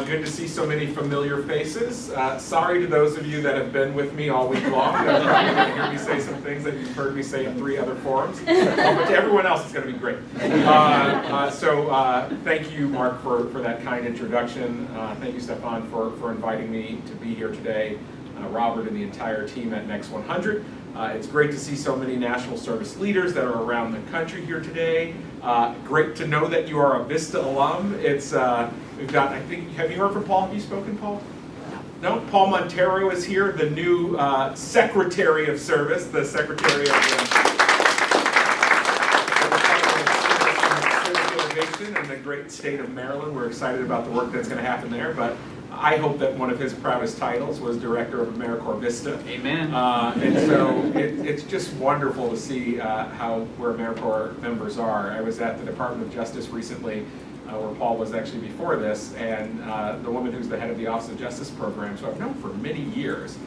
Good to see so many familiar faces. Sorry to those of you that have been with me all week long. You're probably going to hear me say some things that you've heard me say in 3 other forums. But to everyone else, it's going to be great. Thank you, Mark, for that kind introduction. Thank you, Stefan, for inviting me to be here today. Robert and the entire team at Next 100. It's great to see so many national service leaders that are around the country here today. Great to know that you are a Vista alum. It's we've got, I think, have you heard from Paul? Have you spoken, Paul? No? Paul Montero is here, the new Secretary of Service, the Secretary of Innovation in the great state of Maryland. We're excited about the work that's going to happen there, but I hope that one of his proudest titles was Director of AmeriCorps Vista. Amen. And so it's just wonderful to see where AmeriCorps members are. I was at the Department of Justice recently, where Paul was actually before this, and the woman who's the head of the Office of Justice Program, who I've known for many years,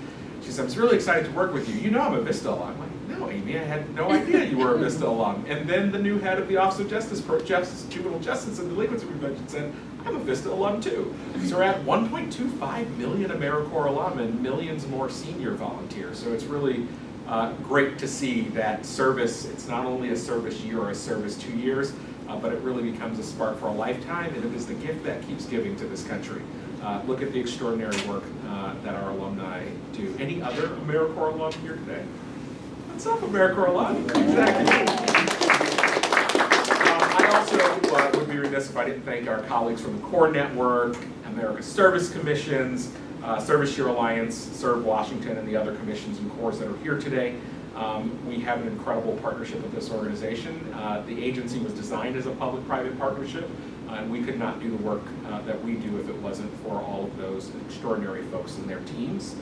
she said, I'm really excited to work with you. You know I'm a Vista alum. I'm like, no, Amy, I had no idea you were a Vista alum. And then the new head of the Office of Juvenile Justice and Delinquency Prevention said, I'm a Vista alum too. So we're at 1.25 million AmeriCorps alum and millions more senior volunteers. So it's really great to see that service, it's not only a service year or a service 2 years, but it really becomes a spark for a lifetime, and it is the gift that keeps giving to this country. Look at the extraordinary work that our alumni do. Any other AmeriCorps alum here today? What's up, AmeriCorps alum? Exactly. I also would be remiss if I didn't thank our colleagues from the Corps Network, America's Service Commissions, Service Year Alliance, Serve Washington, and the other commissions and corps that are here today. We have an incredible partnership with this organization. The agency was designed as a public-private partnership, and we could not do the work that we do if it wasn't for all of those extraordinary folks and their teams.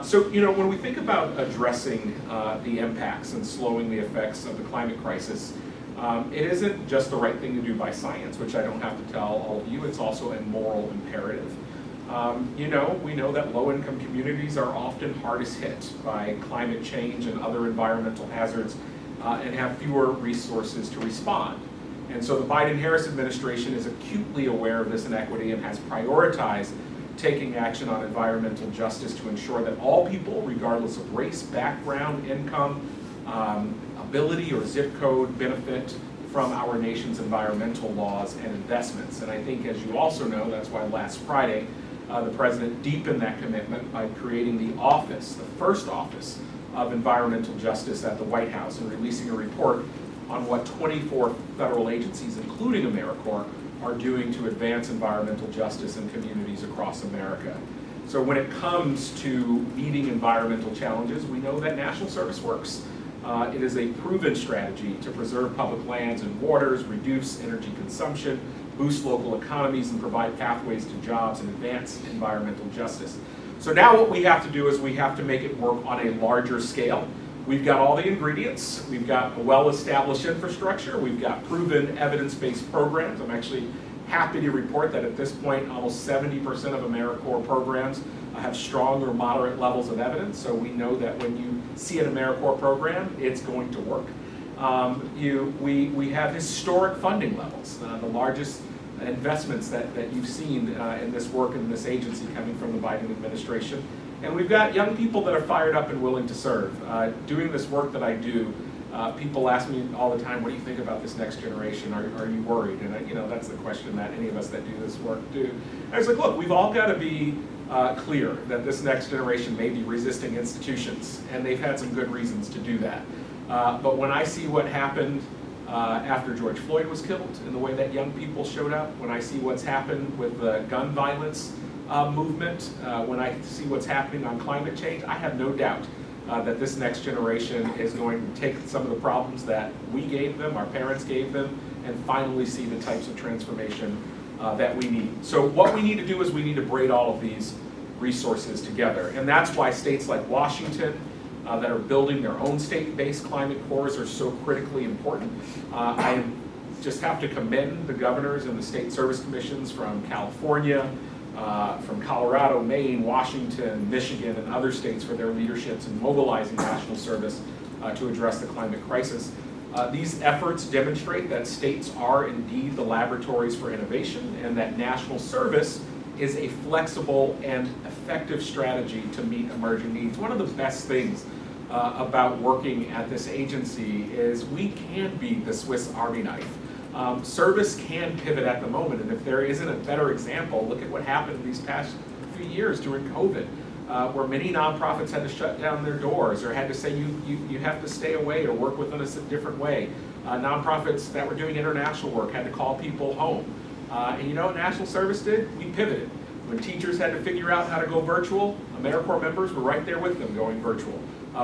So, you know, when we think about addressing the impacts and slowing the effects of the climate crisis, it isn't just the right thing to do by science, which I don't have to tell all of you. It's also a moral imperative. You know, we know that low-income communities are often hardest hit by climate change and other environmental hazards and have fewer resources to respond. And so the Biden-Harris administration is acutely aware of this inequity and has prioritized taking action on environmental justice to ensure that all people, regardless of race, background, income, ability, or zip code, benefit from our nation's environmental laws and investments. And I think, as you also know, that's why last Friday, the President deepened that commitment by creating the office, the first office of environmental justice at the White House, and releasing a report on what 24 federal agencies, including AmeriCorps, are doing to advance environmental justice in communities across America. So when it comes to meeting environmental challenges, we know that national service works. It is a proven strategy to preserve public lands and waters, reduce energy consumption, boost local economies, and provide pathways to jobs and advance environmental justice. So now what we have to do is we have to make it work on a larger scale. We've got all the ingredients. We've got a well-established infrastructure. We've got proven evidence-based programs. I'm actually happy to report that at this point, almost 70% of AmeriCorps programs have strong or moderate levels of evidence. So we know that when you see an AmeriCorps program, it's going to work. We have historic funding levels. The largest investments that you've seen in this work in this agency coming from the Biden administration. And we've got young people that are fired up and willing to serve. Doing this work that I do, people ask me all the time, what do you think about this next generation? Are you worried? And that's the question that any of us that do this work do. And I was like, look, we've all got to be clear that this next generation may be resisting institutions, and they've had some good reasons to do that. But when I see what happened after George Floyd was killed and the way that young people showed up, when I see what's happened with the gun violence movement, when I see what's happening on climate change, I have no doubt that this next generation is going to take some of the problems that we gave them, our parents gave them, and finally see the types of transformation that we need. So what we need to do is we need to braid all of these resources together. And that's why states like Washington that are building their own state-based climate cores are so critically important. I just have to commend the governors and the state service commissions from California, from Colorado, Maine, Washington, Michigan, and other states for their leaderships in mobilizing national service to address the climate crisis. These efforts demonstrate that states are indeed the laboratories for innovation and that national service is a flexible and effective strategy to meet emerging needs. One of the best things about working at this agency is we can be the Swiss Army knife. Service can pivot at the moment, and if there isn't a better example, look at what happened these past few years during COVID, where many nonprofits had to shut down their doors or had to say you have to stay away or work with us a different way. Nonprofits that were doing international work had to call people home. And you know what National Service did? We pivoted. When teachers had to figure out how to go virtual, AmeriCorps members were right there with them going virtual.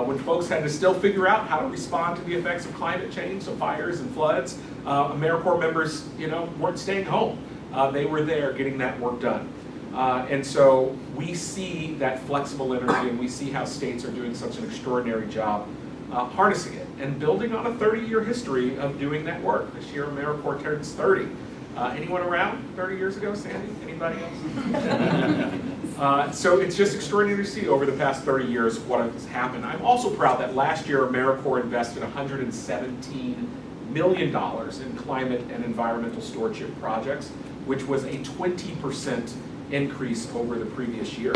When folks had to still figure out how to respond to the effects of climate change, so fires and floods, AmeriCorps members, weren't staying home. They were there getting that work done. And so we see that flexible energy, and we see how states are doing such an extraordinary job harnessing it and building on a 30-year history of doing that work. This year, AmeriCorps turns 30. Anyone around 30 years ago, Sandy? Anybody else? So it's just extraordinary to see over the past 30 years what has happened. I'm also proud that last year AmeriCorps invested $117 million in climate and environmental stewardship projects, which was a 20% increase over the previous year.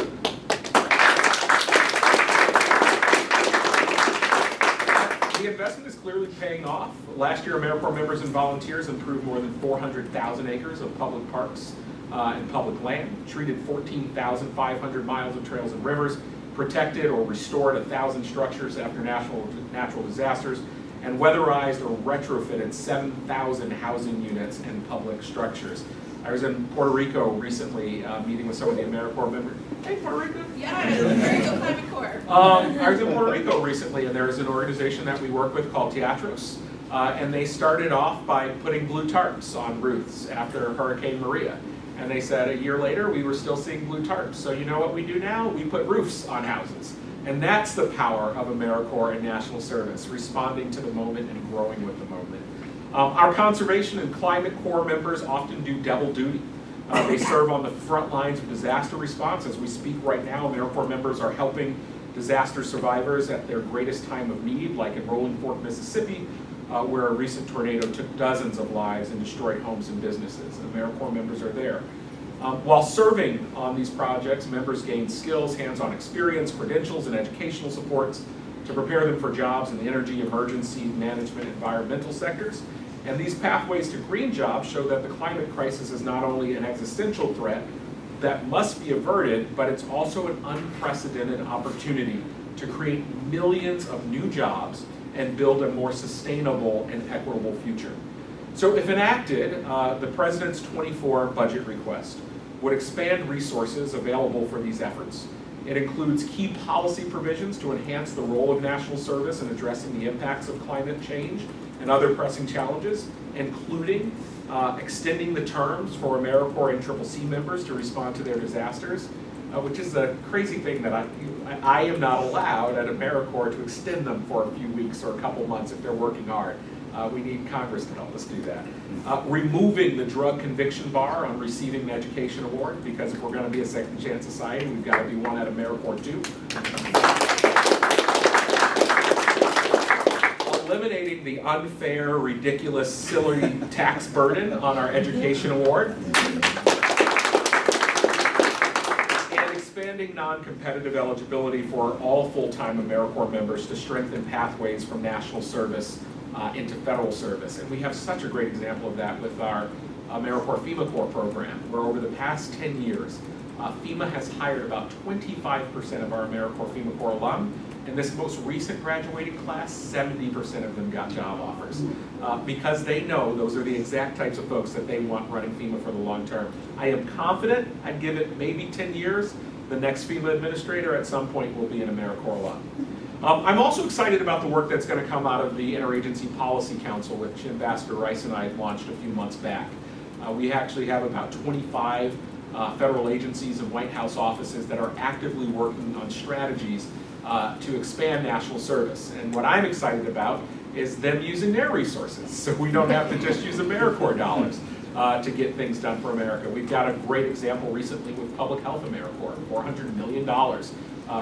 The investment is clearly paying off. Last year, AmeriCorps members and volunteers improved more than 400,000 acres of public parks and public land, treated 14,500 miles of trails and rivers, protected or restored 1,000 structures after natural disasters, and weatherized or retrofitted 7,000 housing units and public structures. I was in Puerto Rico recently meeting with some of the AmeriCorps members. Hey, Puerto Rico? Yeah, Puerto Rico Climate Corps. I was in Puerto Rico recently, and there's an organization that we work with called Teatros, and they started off by putting blue tarps on roofs after Hurricane Maria. And they said a year later, we were still seeing blue tarps. So you know what we do now? We put roofs on houses. And that's the power of AmeriCorps and National Service, responding to the moment and growing with the moment. Our conservation and climate corps members often do double duty. They serve on the front lines of disaster response. As we speak right now, AmeriCorps members are helping disaster survivors at their greatest time of need, like in Rolling Fork, Mississippi, where a recent tornado took dozens of lives and destroyed homes and businesses. AmeriCorps members are there. While serving on these projects, members gain skills, hands-on experience, credentials, and educational supports to prepare them for jobs in the energy, emergency management, environmental sectors. And these pathways to green jobs show that the climate crisis is not only an existential threat that must be averted, but it's also an unprecedented opportunity to create millions of new jobs and build a more sustainable and equitable future. So if enacted, the President's 24 budget request would expand resources available for these efforts. It includes key policy provisions to enhance the role of national service in addressing the impacts of climate change and other pressing challenges, including extending the terms for AmeriCorps and CCC members to respond to their disasters, which is a crazy thing that I am not allowed at AmeriCorps to extend them for a few weeks or a couple months if they're working hard. We need Congress to help us do that. Removing the drug conviction bar on receiving an education award, because if we're going to be a second chance society, we've got to be one at AmeriCorps too. eliminating the unfair, ridiculous, silly tax burden on our education award, and expanding non-competitive eligibility for all full-time AmeriCorps members to strengthen pathways from national service into federal service. And we have such a great example of that with our AmeriCorps FEMA Corps program, where over the past 10 years, FEMA has hired about 25% of our AmeriCorps FEMA Corps alum. In this most recent graduating class, 70% of them got job offers because they know those are the exact types of folks that they want running FEMA for the long term. I am confident, I'd give it maybe 10 years, the next FEMA administrator at some point will be an AmeriCorps alum. I'm also excited about the work that's going to come out of the Interagency Policy Council, which Ambassador Rice and I launched a few months back. We actually have about 25 federal agencies and White House offices that are actively working on strategies to expand national service. And what I'm excited about is them using their resources, so we don't have to just use AmeriCorps dollars to get things done for America. We've got a great example recently with Public Health AmeriCorps, $400 million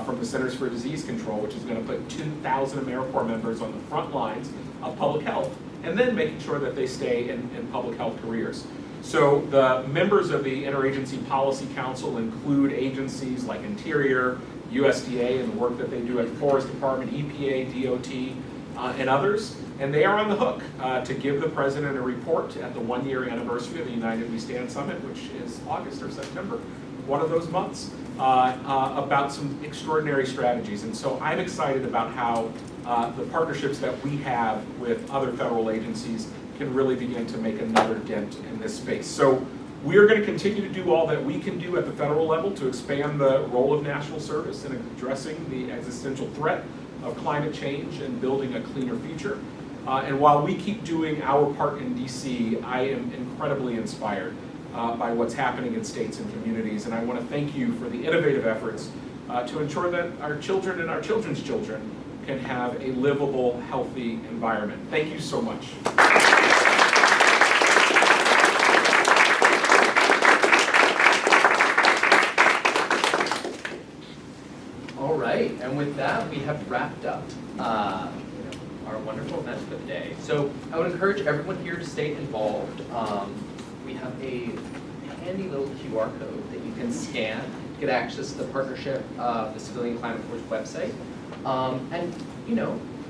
from the Centers for Disease Control, which is going to put 2,000 AmeriCorps members on the front lines of public health, and then making sure that they stay in public health careers. So the members of the Interagency Policy Council include agencies like Interior, USDA, and the work that they do at the Forest Department, EPA, DOT, and others. And they are on the hook to give the President a report at the one-year anniversary of the United We Stand Summit, which is August or September, one of those months, about some extraordinary strategies. And so I'm excited about how the partnerships that we have with other federal agencies can really begin to make another dent in this space. So we are going to continue to do all that we can do at the federal level to expand the role of national service in addressing the existential threat of climate change and building a cleaner future. And while we keep doing our part in DC, I am incredibly inspired by what's happening in states and communities. And I want to thank you for the innovative efforts to ensure that our children and our children's children can have a livable, healthy environment. Thank you so much. All right, and with that, we have wrapped up our wonderful event for the day. So I would encourage everyone here to stay involved. We have a handy little QR code that you can scan to get access to the partnership of the Civilian Climate Corps website. And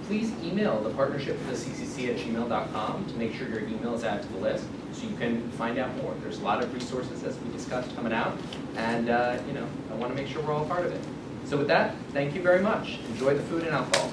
please email the partnership to the ccc@gmail.com to make sure your email is added to the list so you can find out more. There's a lot of resources, as we discussed, coming out, and I want to make sure we're all part of it. So with that, thank you very much. Enjoy the food and alcohol.